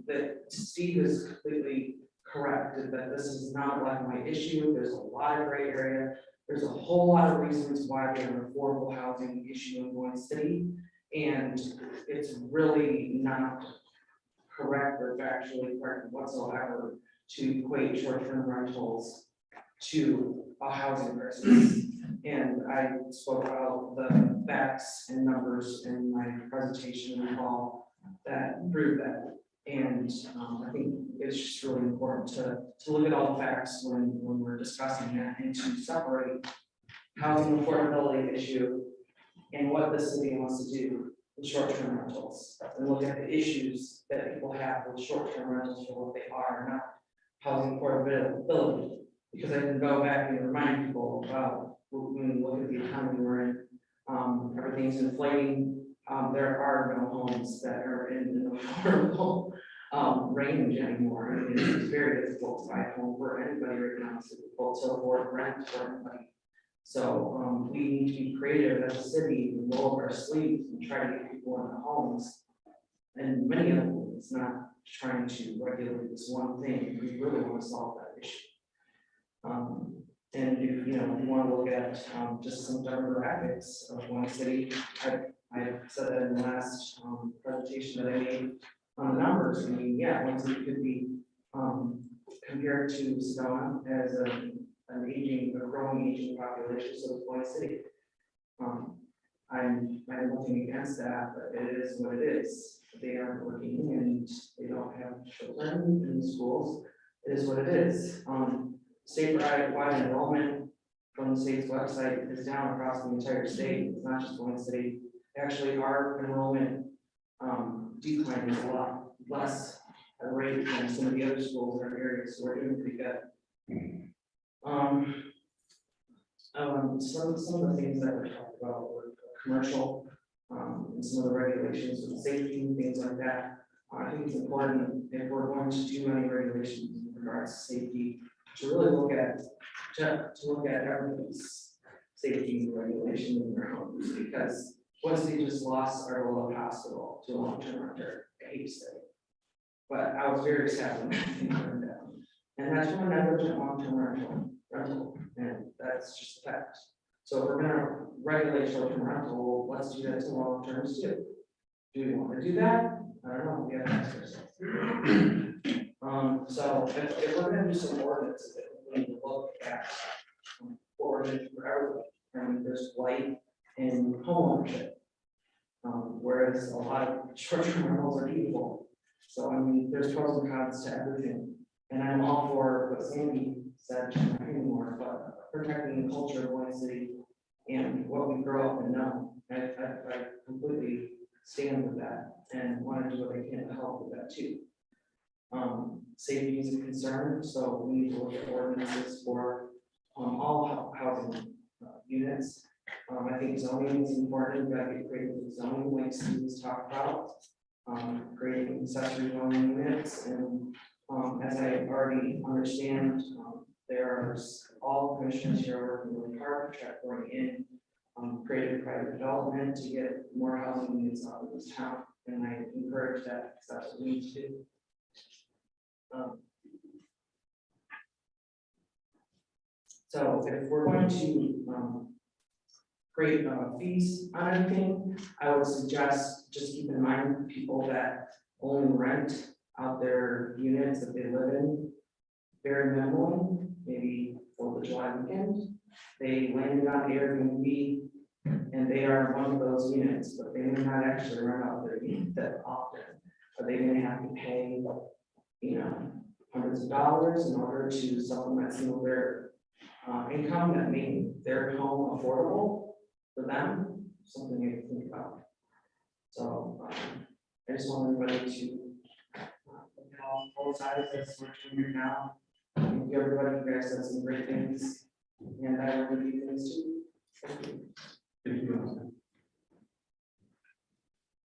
that Steve is completely correct, that this is not a black and white issue. There's a lot of gray area. There's a whole lot of reasons why we have an affordable housing issue in Boyne City, and it's really not correct or factually correct whatsoever to equate short-term rentals to a housing crisis. And I spoke about the facts and numbers in my presentation in the fall that prove that. And I think it's just really important to look at all the facts when we're discussing that and to separate housing affordability issue and what the city wants to do with short-term rentals, and look at the issues that people have with short-term rentals for what they are, not housing affordability. Because I can go back and remind people about when we look at the economy we're in, everything's inflating. There are no homes that are in the affordable range anymore. I mean, it's very difficult to buy a home for anybody right now. It's difficult to afford rent for anybody. So we need to be creative as a city and roll up our sleeves and try to get people into homes. And many of them, it's not trying to regulate this one thing. We really want to solve that issue. And if you want to look at just some demographics of one city, I said that in the last presentation that I made on the numbers. I mean, yeah, one city could be compared to Sedona as a growing aging population, so it's Boyne City. I'm looking against that, but it is what it is. They aren't working and they don't have children in the schools. It is what it is. Statewide enrollment from the state's website is down across the entire state. It's not just one city. Actually, our enrollment decline is a lot less at a rate than some of the other schools in our area, so we're doing pretty good. Some of the things that were talked about were commercial, and some of the regulations with safety and things like that. I think it's important if we're going to do any regulations in regards to safety, to really look at, to look at everybody's safety regulation in their homes, because once they just lost our beloved hospital to a long-term renter, I hate to say it. But I was very sad when that thing burned down. And that's from a negligent long-term rental, and that's just a fact. So if we're gonna regulate short-term rental, well, let's do that to long-terms too. Do we want to do that? I don't know, we have to ask ourselves. So if we're gonna do some ordinances, we need to look at ordinance for everyone. And there's blight and homeownership. Whereas a lot of short-term rentals are evil. So I mean, there's pros and cons to everything. And I'm all for what Sandy said, she's not here anymore, but protecting the culture of Boyne City and what we grow up and know. I completely stand with that and want to do what I can to help with that too. Safety is a concern, so we need to look at ordinances for all housing units. I think zoning is important. We gotta get creative with zoning, like Steve's talked about. Creating accessory dwelling units, and as I already understand, there's all commissioners here are working really hard to try to bring in creative private development to get more housing units out of this town, and I encourage that because that's what we need to do. So if we're going to create fees on anything, I would suggest just keep in mind people that only rent out their units that they live in very minimally, maybe for the July weekend. They landed on Airbnb and they are one of those units, but they may not actually rent out their unit that often. But they may have to pay, you know, hundreds of dollars in order to supplement some of their income that made their home affordable for them, something you can think about. So I just want everybody to look at all both sides as we're doing here now. Thank you, everybody. You guys said some great things, and I will do these things too. Thank you. Thank you.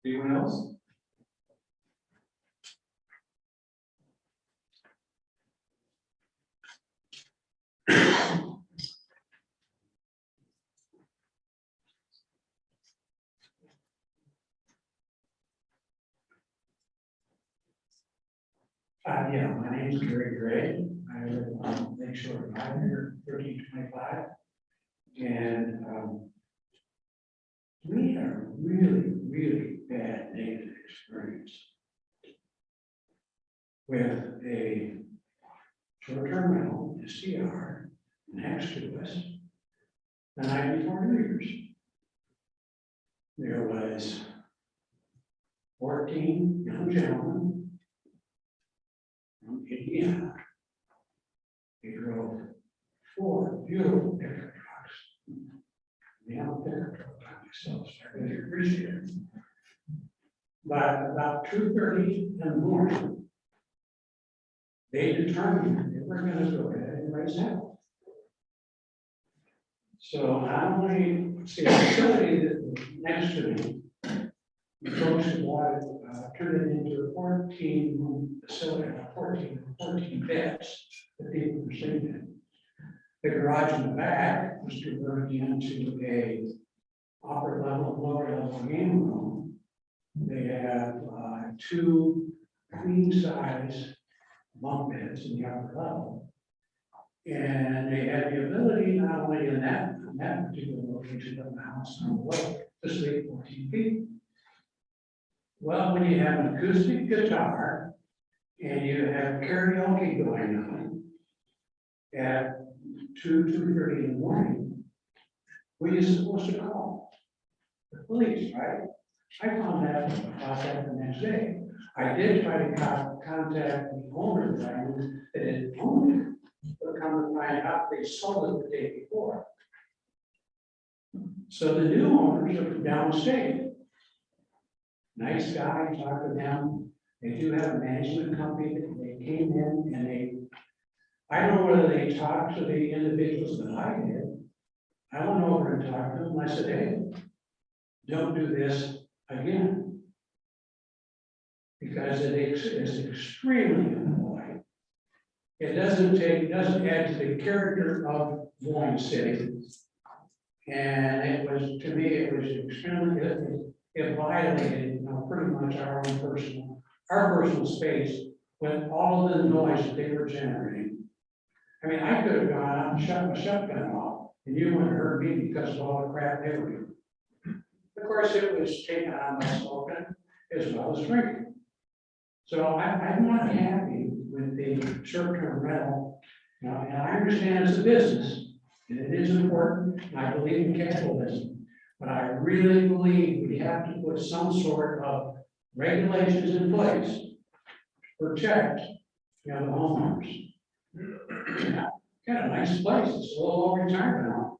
Anyone else? Yeah, my name is Gary Gray. I live on Lakeshore Drive here, 1325. And we had a really, really bad negative experience with a short-term rental, SDR, next to us the night before New Year's. There was 14 young gentlemen from Indiana. They drove 4 beautiful pickup trucks. They have a pickup truck by myself, so I really appreciate it. But about 2:30 in the morning, they determined they were going to go ahead and raise hell. So not only see the facility that was next to me, the folks who wanted turn it into a 14-room facility, 14 beds that people were sleeping in. The garage in the back was converted into a upper level, lower level game room. They have 2 queen size bunk beds in the upper level. And they had the ability not only in that particular location of the house on the lake to sleep 14 people. Well, when you have an acoustic guitar and you have karaoke going on at 2:30 in the morning, who are you supposed to call? the police, right? I found that out the next day. I did try to contact the owner that I knew that had owned it, but come to find out they sold it the day before. So the new owners are from downstate. Nice guy, talked to them. They do have a management company. They came in and I don't know whether they talked to the individuals that I did. I went over and talked to them. I said, hey, don't do this again. Because it is extremely impolite. It doesn't add to the character of Boyne City. And it was, to me, it was extremely, it violated, pretty much our personal space with all of the noise that they were generating. I mean, I could have gone out and shut my shotgun off, and you wouldn't have heard me because of all the crap they were doing. Of course, it was taken on by smoking as well as drinking. So I'm not happy with the short-term rental. And I understand it's a business, and it is important, and I believe in capitalism. But I really believe we have to put some sort of regulations in place to protect, the homeowners. Got a nice place, it's a little over retirement home.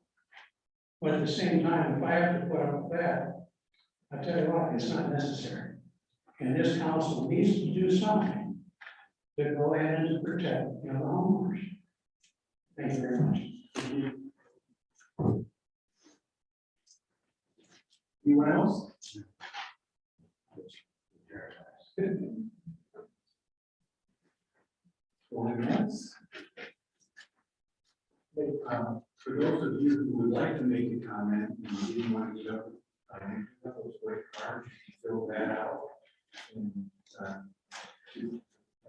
But at the same time, if I have to put up with that, I tell you what, it's not necessary. And this council needs to do something to go ahead and to protect, the homeowners. Thank you very much. Anyone else? For those of you who would like to make a comment and you didn't want to get up, those white cards, fill that out. And,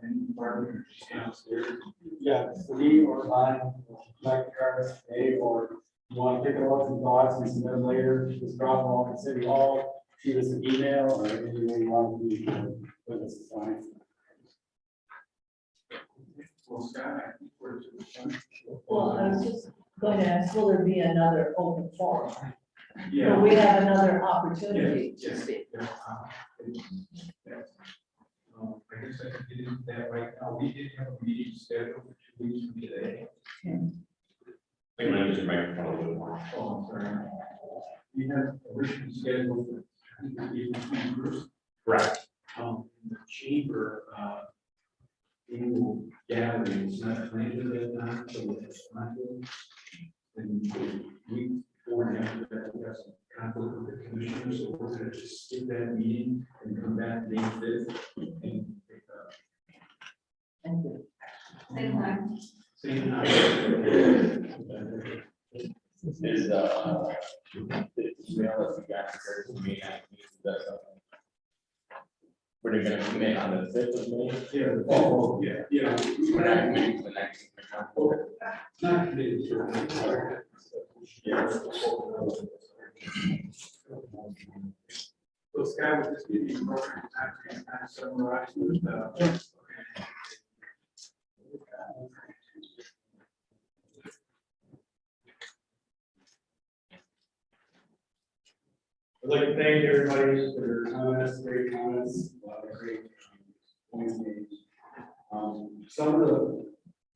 and Barbara, she's downstairs. Yeah, me or mine, like Travis, A, or you want to take a look and thoughts and submit them later, just drop them off at City Hall, shoot us an email or any way you want to do with us. Fine. Well, Scott, I think we're to the front. Well, I was just going to ask, will there be another open forum? Yeah. Will we have another opportunity to Yes. speak? Yeah. I guess I can get into that right now. We did have a meeting scheduled for 2 weeks from today. Wait, let me just microphone a little more. Oh, I'm sorry. We have originally scheduled for April 21st. Right. The chamber, annual gathering is not planned at that time, so it's not good. And we, before and after that, we have some conflict with the commissioners, so we're gonna just skip that meeting and come back May 5th and pick up. Thank you. Same time. Same time. Is the email that you got here to me, that's we're gonna commit on the 5th of May. Yeah. Oh, yeah, yeah. We're not committing to the next. Not committed to it. Yeah. So Scott, would this be the appropriate time to kind of summarize with, I'd like to thank everybody for their comments, great comments, a lot of great points made. Some of the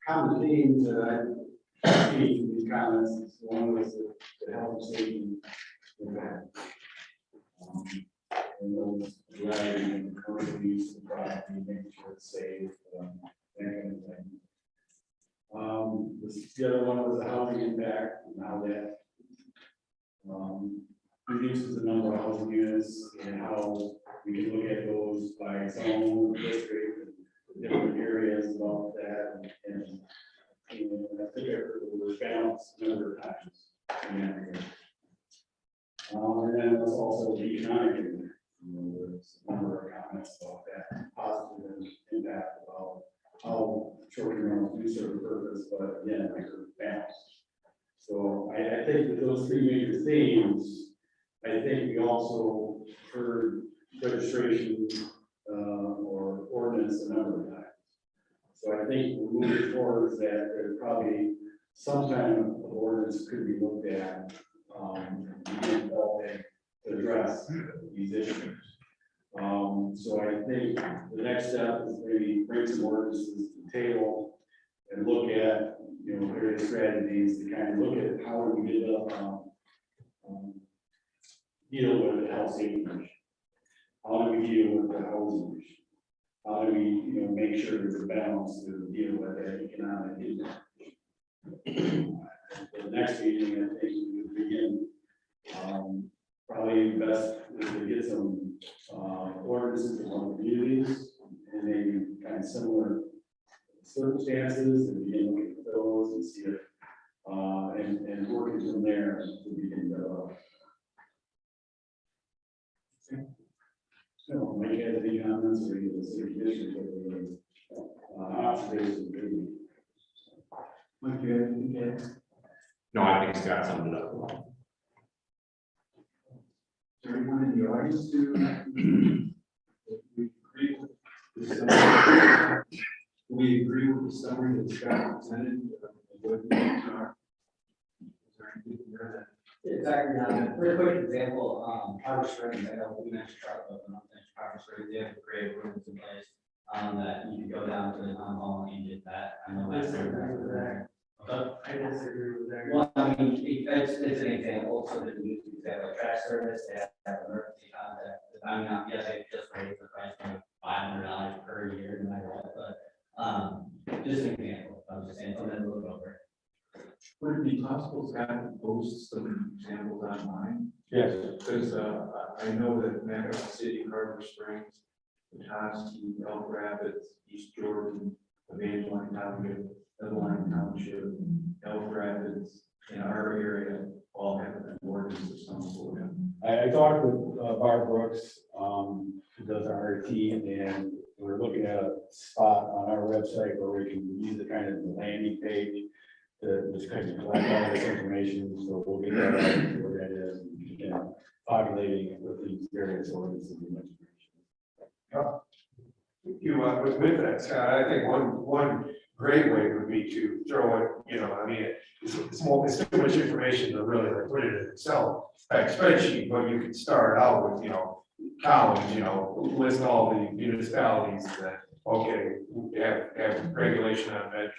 common themes that I see in these comments, one was the health and safety impact. And those driving and commercial use of the property, making sure it's safe, that kind of thing. The other one was the housing impact and how that reduces the number of housing units and how we can look at those by zone, district, and different areas about that. And I think it was balanced a number of times in that area. And then there's also the economic impact. There's a number of comments about that positive impact about how short-term rentals do serve a purpose, but again, they're balanced. So I think with those three major themes, I think we also heard registration or ordinance a number of times. So I think moving forward is that there's probably some kind of ordinance could be looked at. to address these issues. So I think the next step is maybe bring some ordinances to the table and look at, various strategies to kind of look at how we deal with the health safety issue. How do we deal with the housing issue? How do we, make sure there's a balance to deal with that economic impact? The next meeting, I think we would begin, probably best is to get some ordinances from communities and maybe kind of similar circumstances and begin looking at those and see if, and working from there to begin to. So, Mike, have any comments or either the city commission or observations? Mike, you have anything else? No, I think Scott summed it up. Everyone in the audience to we agree with the summary. We agree with the summary that Scott presented. Exactly, for a quick example, Harbor Springs, I know we mentioned Harbor Springs, they have great rooms in place, that you can go down to the town hall and get that. I know that's there. I disagree with that. Well, I mean, it's an example, so that you can have a trash service, they have emergency contact. I mean, yeah, they just raised the price from $500 per year, no matter what, but, just an example, I was just saying, something to look over. Would it be possible, Scott, to post some examples online? Yes. Because I know that Mankato City, Harbor Springs, Petoskey, Elk Rapids, East Jordan, Evangeline Township, Evelyn Township, Elk Rapids, in our area, all have an ordinance of some sort. I talked with Barb Brooks, who does our RT, and we're looking at a spot on our website where we can use the kind of the landing page to just kind of collect all this information, so we'll get that out where that is, and populating it with these various ordinances and information. With that, Scott, I think one great way would be to throw it, I mean, it's too much information to really put it in Excel type spreadsheet, but you could start out with, columns, list all the municipalities that, okay, we have regulation on that,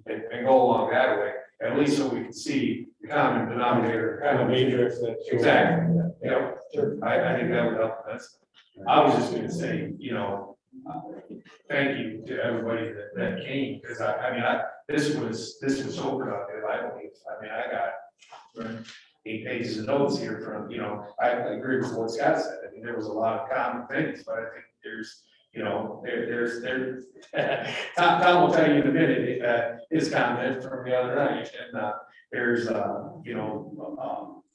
and go along that way, at least so we can see the common denominator. Kind of matrix that. Exactly, sure. I think that would help. I was just gonna say, thank you to everybody that came, because this was so productive, I believe. I got 8 pages of notes here from, I agree with what Scott said. I mean, there was a lot of common things, but I think there's, Tom will tell you in a minute, his comment from the other night, and there's, I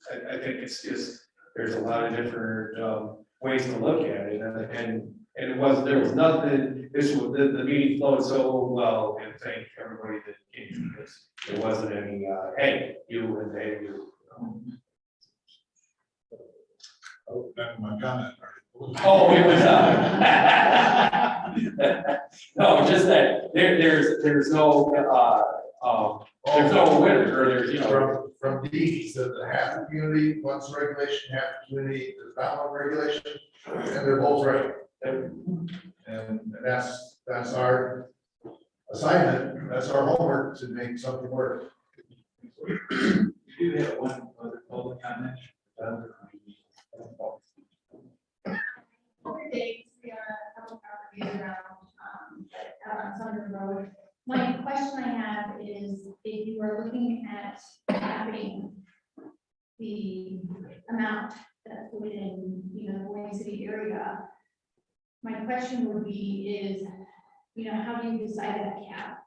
think it's just, there's a lot of different ways to look at it, and there was nothing, the meeting flowed so well, and thank everybody that came to this. There wasn't any, hey, you and hey, you. Oh, that's my comment. Oh, it was, no, just that, there's no, there's no winner, or there's, From D, he said that half the community wants regulation, half the community does not want regulation, and they're both right. And that's our assignment, that's our homework, to make something work. You do have one other public comment. Over days, we are a couple properties around, on Thunder Road. My question I have is, if you are looking at capping the amount that's within, the Boyne City area, my question would be is, how do you decide that cap?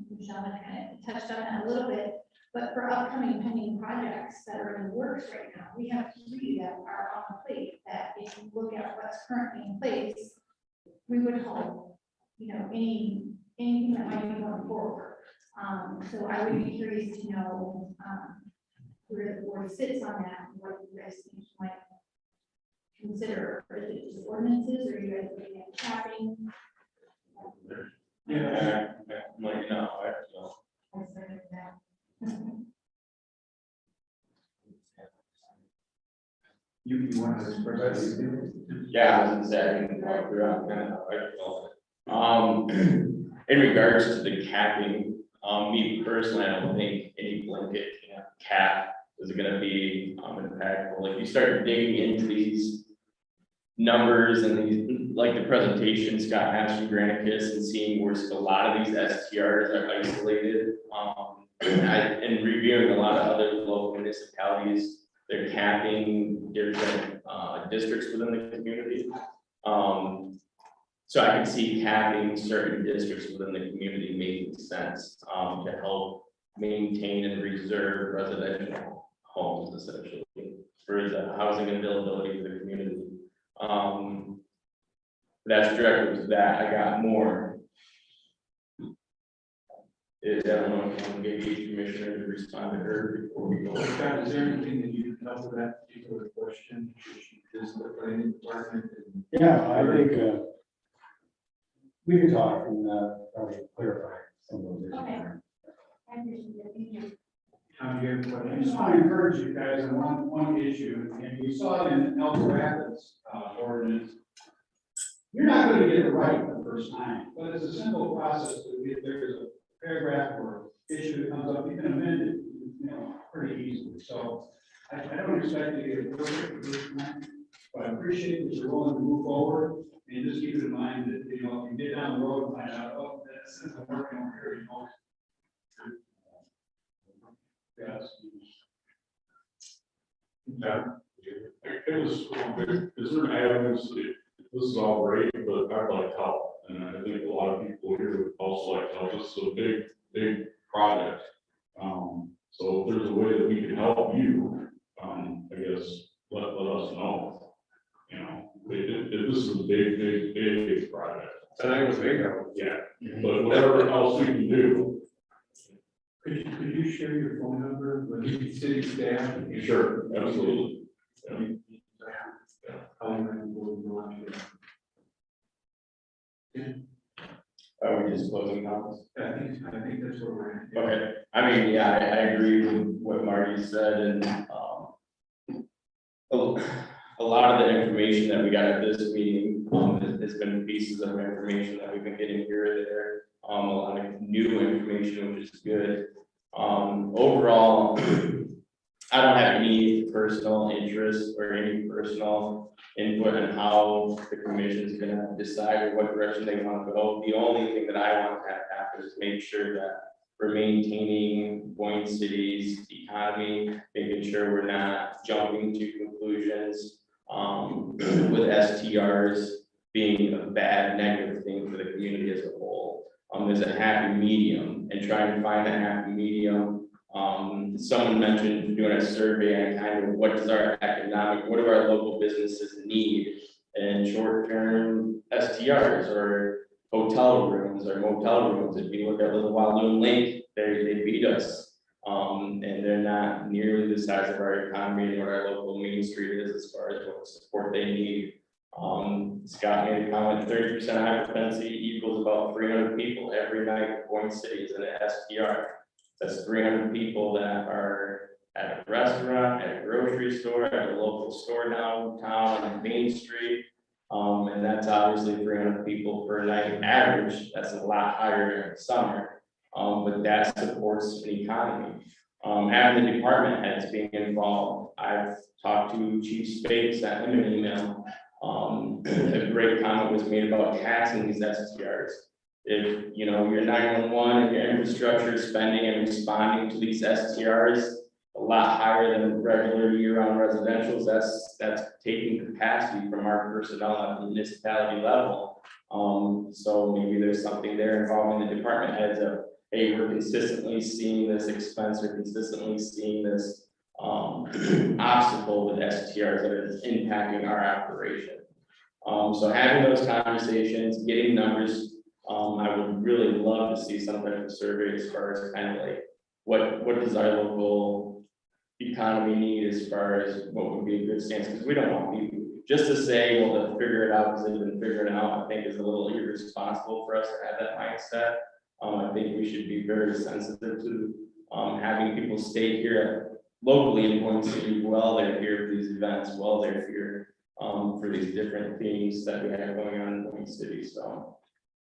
Michelle had kind of touched on that a little bit, but for upcoming pending projects that are in the works right now, we have 3 that are on the plate that if you look at what's currently in place, we would hope, anything that might be going forward. So I would be curious to know where the board sits on that, and what you guys think you might consider. Is it just ordinances, or are you guys looking at capping? Yeah, like, no, I don't know. Yeah, I was gonna say, I can walk through, kind of, in regards to the capping, me personally, I don't think any blanket cap is gonna be, impactful. If you start digging into these numbers and these, like the presentation Scott has from Granicus, and seeing where a lot of these STRs are isolated, and reviewing a lot of other local municipalities, they're capping different districts within the community. So I can see capping certain districts within the community making sense to help maintain and reserve residential homes essentially for the housing availability of the community. That's directly to that. I got more. I don't know if I can get each commissioner to respond to her before we go. Scott, is there anything that you can help with that particular question? Is the planning department? Yeah, I think, we can talk and, probably clarify some of those issues. Okay. I appreciate it. Thank you. Tom, do you have a I question? just want to encourage you guys on one issue, and we saw it in El Rapids ordinance. You're not going to get it right the first time, but it's a simple process. If there's a paragraph or issue that comes up, you can amend it, pretty easily. So I don't expect you to get it perfect the first time, but I appreciate that you're willing to move forward, and just keep in mind that, if you get down the road and find out, oh, this isn't working over here, Yes. Yeah. It was, is there an avenues, this is all great, but I'd like help, and I think a lot of people here would also like help. This is a big project. So if there's a way that we can help you, I guess, let us know. This is a big project. And I was big. Yeah, but whatever else we can do. Could you share your phone number with the city staff? Sure, absolutely. Are we just closing comments? I think that's what we're at. Okay, I mean, yeah, I agree with what Marty said, and a lot of the information that we got at this meeting has been pieces of information that we've been getting here or there. A lot of new information, which is good. Overall, I don't have any personal interest or any personal input on how the commission is going to decide or what direction they want to go. The only thing that I want to have happen is make sure that we're maintaining Boyne City's economy, making sure we're not jumping to conclusions with STRs being a bad negative thing for the community as a whole. There's a happy medium, and trying to find that happy medium. Someone mentioned doing a survey on kind of what do our local businesses need in short-term STRs or hotel rooms or motel rooms. If you look at Little Walloon Lake, they beat us. And they're not nearly the size of our economy and what our local Main Street is as far as what support they need. Scott made a comment, 30% occupancy equals about 300 people every night in Boyne City is in an STR. That's 300 people that are at a restaurant, at a grocery store, at a local store downtown on Main Street. And that's obviously 300 people per night average. That's a lot higher in the summer. But that supports the economy. Having the department heads being involved. I've talked to Chief Spade, sent him an email. A great comment was made about taxing these STRs. If your 911 and your infrastructure spending and responding to these STRs a lot higher than regular year-round residentials, that's taking capacity from our personnel at the municipality level. So maybe there's something there involving the department heads of, hey, we're consistently seeing this expense, or consistently seeing this obstacle with STRs that is impacting our operation. So having those conversations, getting numbers, I would really love to see some kind of survey as far as kind of like what does our local economy need as far as what would be a good stance, because we don't want people just to say, well, they'll figure it out because they've been figuring it out. I think is a little irresponsible for us to have that mindset. I think we should be very sensitive to having people stay here locally in Boyne City while they're here for these events, while they're here for these different things that we have going on in Boyne City, so.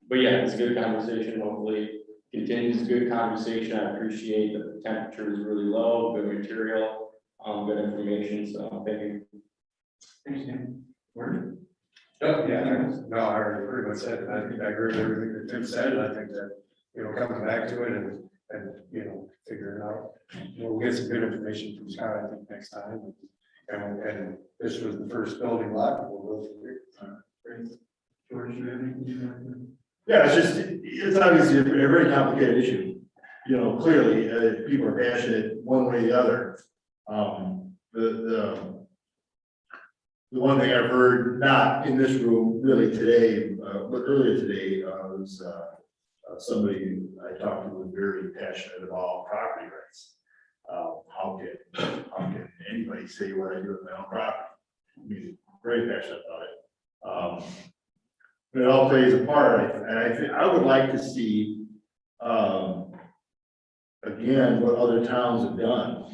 But yeah, it's a good conversation, hopefully continues a good conversation. I appreciate the temperature is really low, good material, good information, so thank you. Thanks, Dan. Word? Oh, yeah, no, I already pretty much said it. I think I agree with everything that Tim said, and I think that, coming back to it and figuring out, we'll get some good information from Scott, I think, next time. And this was the first building lot, we'll go through it. Great. George, you have anything you'd like to? Yeah, it's obviously a very complicated issue. Clearly, people are passionate one way or the other. The one thing I've heard, not in this room really today, but earlier today, was somebody who I talked to was very passionate about property rights. How can anybody say what I do with my own property? He's very passionate about it. But it all plays a part, and I think I would like to see, again, what other towns have done,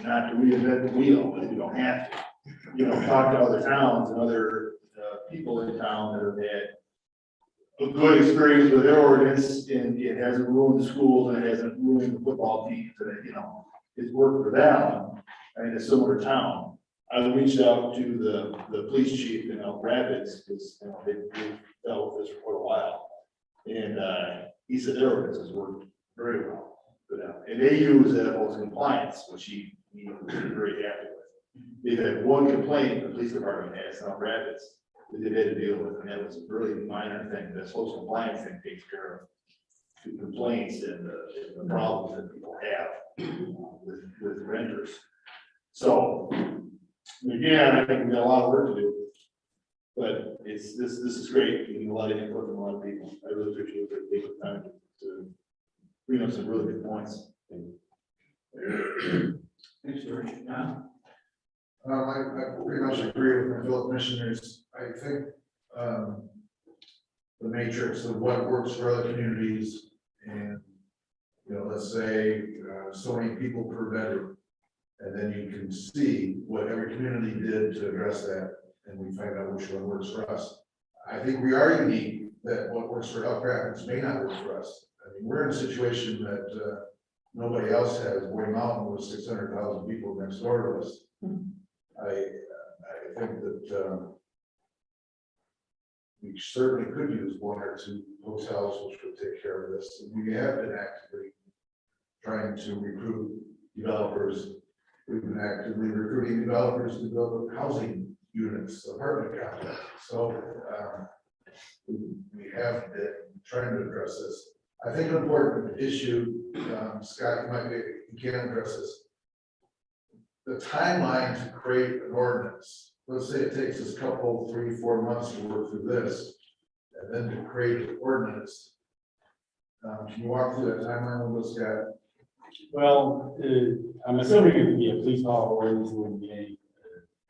not to reinvent the wheel, but we don't have to. Talk to other towns and other people in town that have had a good experience with their ordinance, and it hasn't ruined the schools, and it hasn't ruined the football teams, and it's worked for them in a similar town. I reached out to the police chief in Elk Rapids, because they've dealt with this for quite a while. And he said their ordinance has worked very well for them. And they use that as compliance, which he was very happy with. They've had one complaint the police department has in Elk Rapids that they've had to deal with, and that was a really minor thing. This whole compliance thing takes care of the complaints and the problems that people have with renters. So again, I think we've got a lot of work to do, but this is great. You need a lot of input from a lot of people. I really appreciate that they took time to bring up some really good points. Thanks, George. Yeah. I pretty much agree with my fellow commissioners. I think the matrix of what works for other communities, and let's say so many people per bedroom, and then you can see what every community did to address that, and we find out which one works for us. I think we are unique that what works for Elk Rapids may not work for us. I mean, we're in a situation that nobody else has. Boyne Mountain with 600,000 people next door to us. I think that we certainly could use one or two hotels which would take care of this. We have been actively trying to recruit developers. We've been actively recruiting developers to build housing units, apartment complexes. So we have been trying to address this. I think an important issue, Scott, you can address this. The timeline to create an ordinance, let's say it takes us a couple, 3-4 months to work through this, and then to create an ordinance. Can you walk through that timeline a little, Scott? Well, I'm assuming it would be a police power ordinance, it wouldn't be any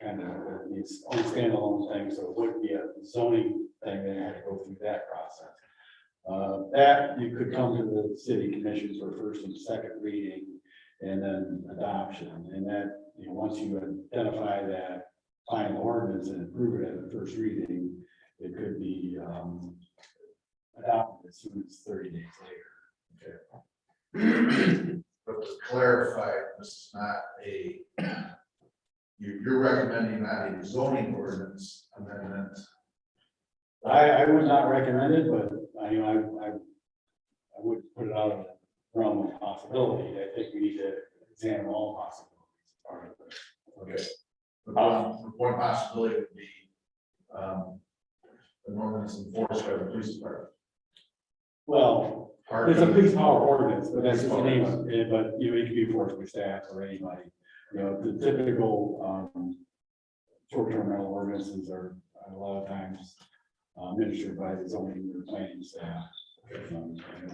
kind of its own standalone thing, so it wouldn't be a zoning thing that had to go through that process. That you could come to the city commissions for first and second reading, and then adoption, and that, once you identify that final ordinance and approve it at the first reading, it could be adopted as soon as 30 days later. Okay. But to clarify, this is not you're recommending not a zoning ordinance amendment. I would not recommend it, but I would put it out of the realm of possibility. I think we need to examine all possibilities. Part of it. Okay. One possibility would be an ordinance enforced by the police department. Well, it's a police power ordinance, but that's just the name of it, but it can be enforced by staff or anybody. The typical short-term rental ordinances are a lot of times administered by the zoning or planning staff.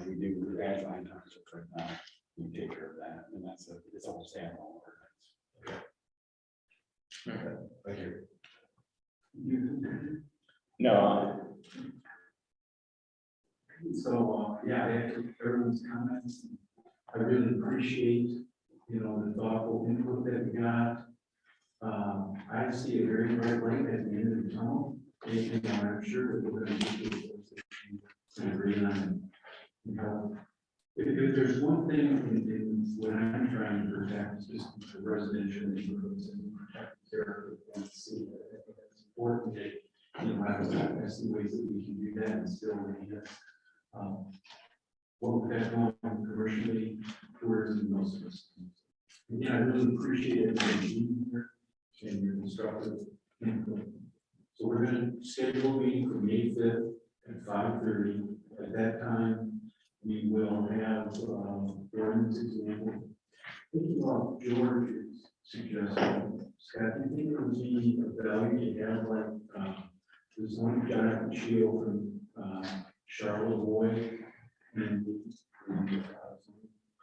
We do Agile Township right now. We take care of that, and it's all standalone ordinance. Okay, thank you. No. So, yeah, I echo everyone's comments. I really appreciate, the thoughtful input that we got. I see a very bright light at the end of the tunnel, and I'm sure that we're gonna get to agree on. You know, if there's one thing in what I'm trying to protect, is just the residential neighborhoods and protect the character of the city. I think that's important that, you know, I see ways that we can do that and still need it. What we've got going on commercially, tourism, those of us. Yeah, I really appreciate it being here and your constructive input. So we're gonna schedule a meeting for May 5th at 5:30. At that time, we will have, Boyne's example. Thinking about George's suggestion, Scott, do you think it would be of value to have like, there's one Jonathan Shield from, Charlotte Boyd and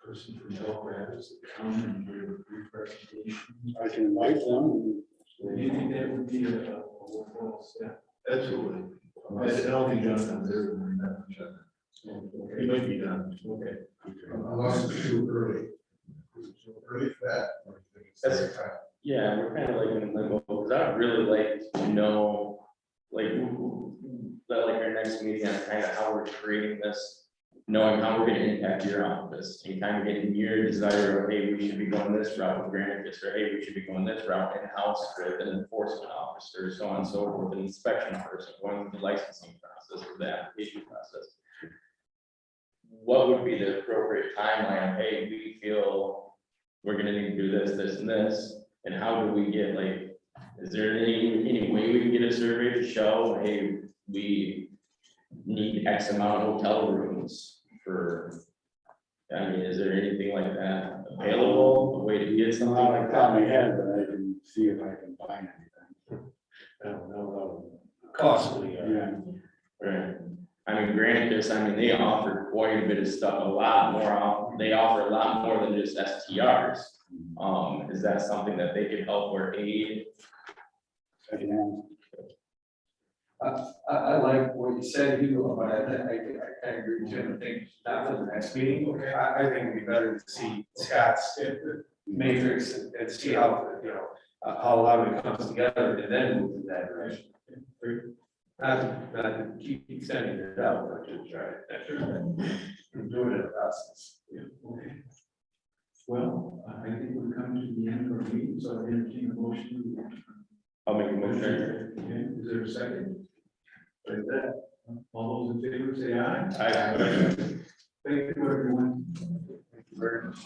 person from Belgrade is to come and give a brief presentation. I can invite them. Do you think that would be a worthwhile step? Absolutely. I don't think Jonathan's there. When that he might be done. Okay. Unless it's too early. Early for that. Or do you think it's the right time? Yeah, we're kind of like in limbo, because I'd really like to know, like, that like our next meeting on kind of how we're creating this, knowing how we're gonna impact your office, and kind of getting your desire of, hey, we should be going this route with Granicus, or hey, we should be going this route in-house with an enforcement officer, so on and so forth, an inspection person, going through the licensing process, or the application process. What would be the appropriate timeline? Hey, we feel we're gonna need to do this, this, and this, and how do we get, like, is there any way we can get a survey to show, hey, we need X amount of hotel rooms for, I mean, is there anything like that available, a way to get something like that? Top of my head, but I can see if I can find anything. I don't know. Costly, yeah. Right. I mean, Granicus, I mean, they offer quite a bit of stuff, a lot more, they offer a lot more than just STRs. Is that something that they could help or aid? I like what you said, but I kind of agree with you. I think not for the next meeting. Okay. I think it'd be better to see Scott's matrix and see how, you know, how a lot of it comes together and then move in that direction. Not to keep extending it out, but just try to do it in a process. Yeah, okay. Well, I think we've come to the end of our meeting, so I entertain a motion. I'll make a motion. Okay, is there a second? Like that. All those in favor say aye. Aye. Thank you, everyone. Thank you very much.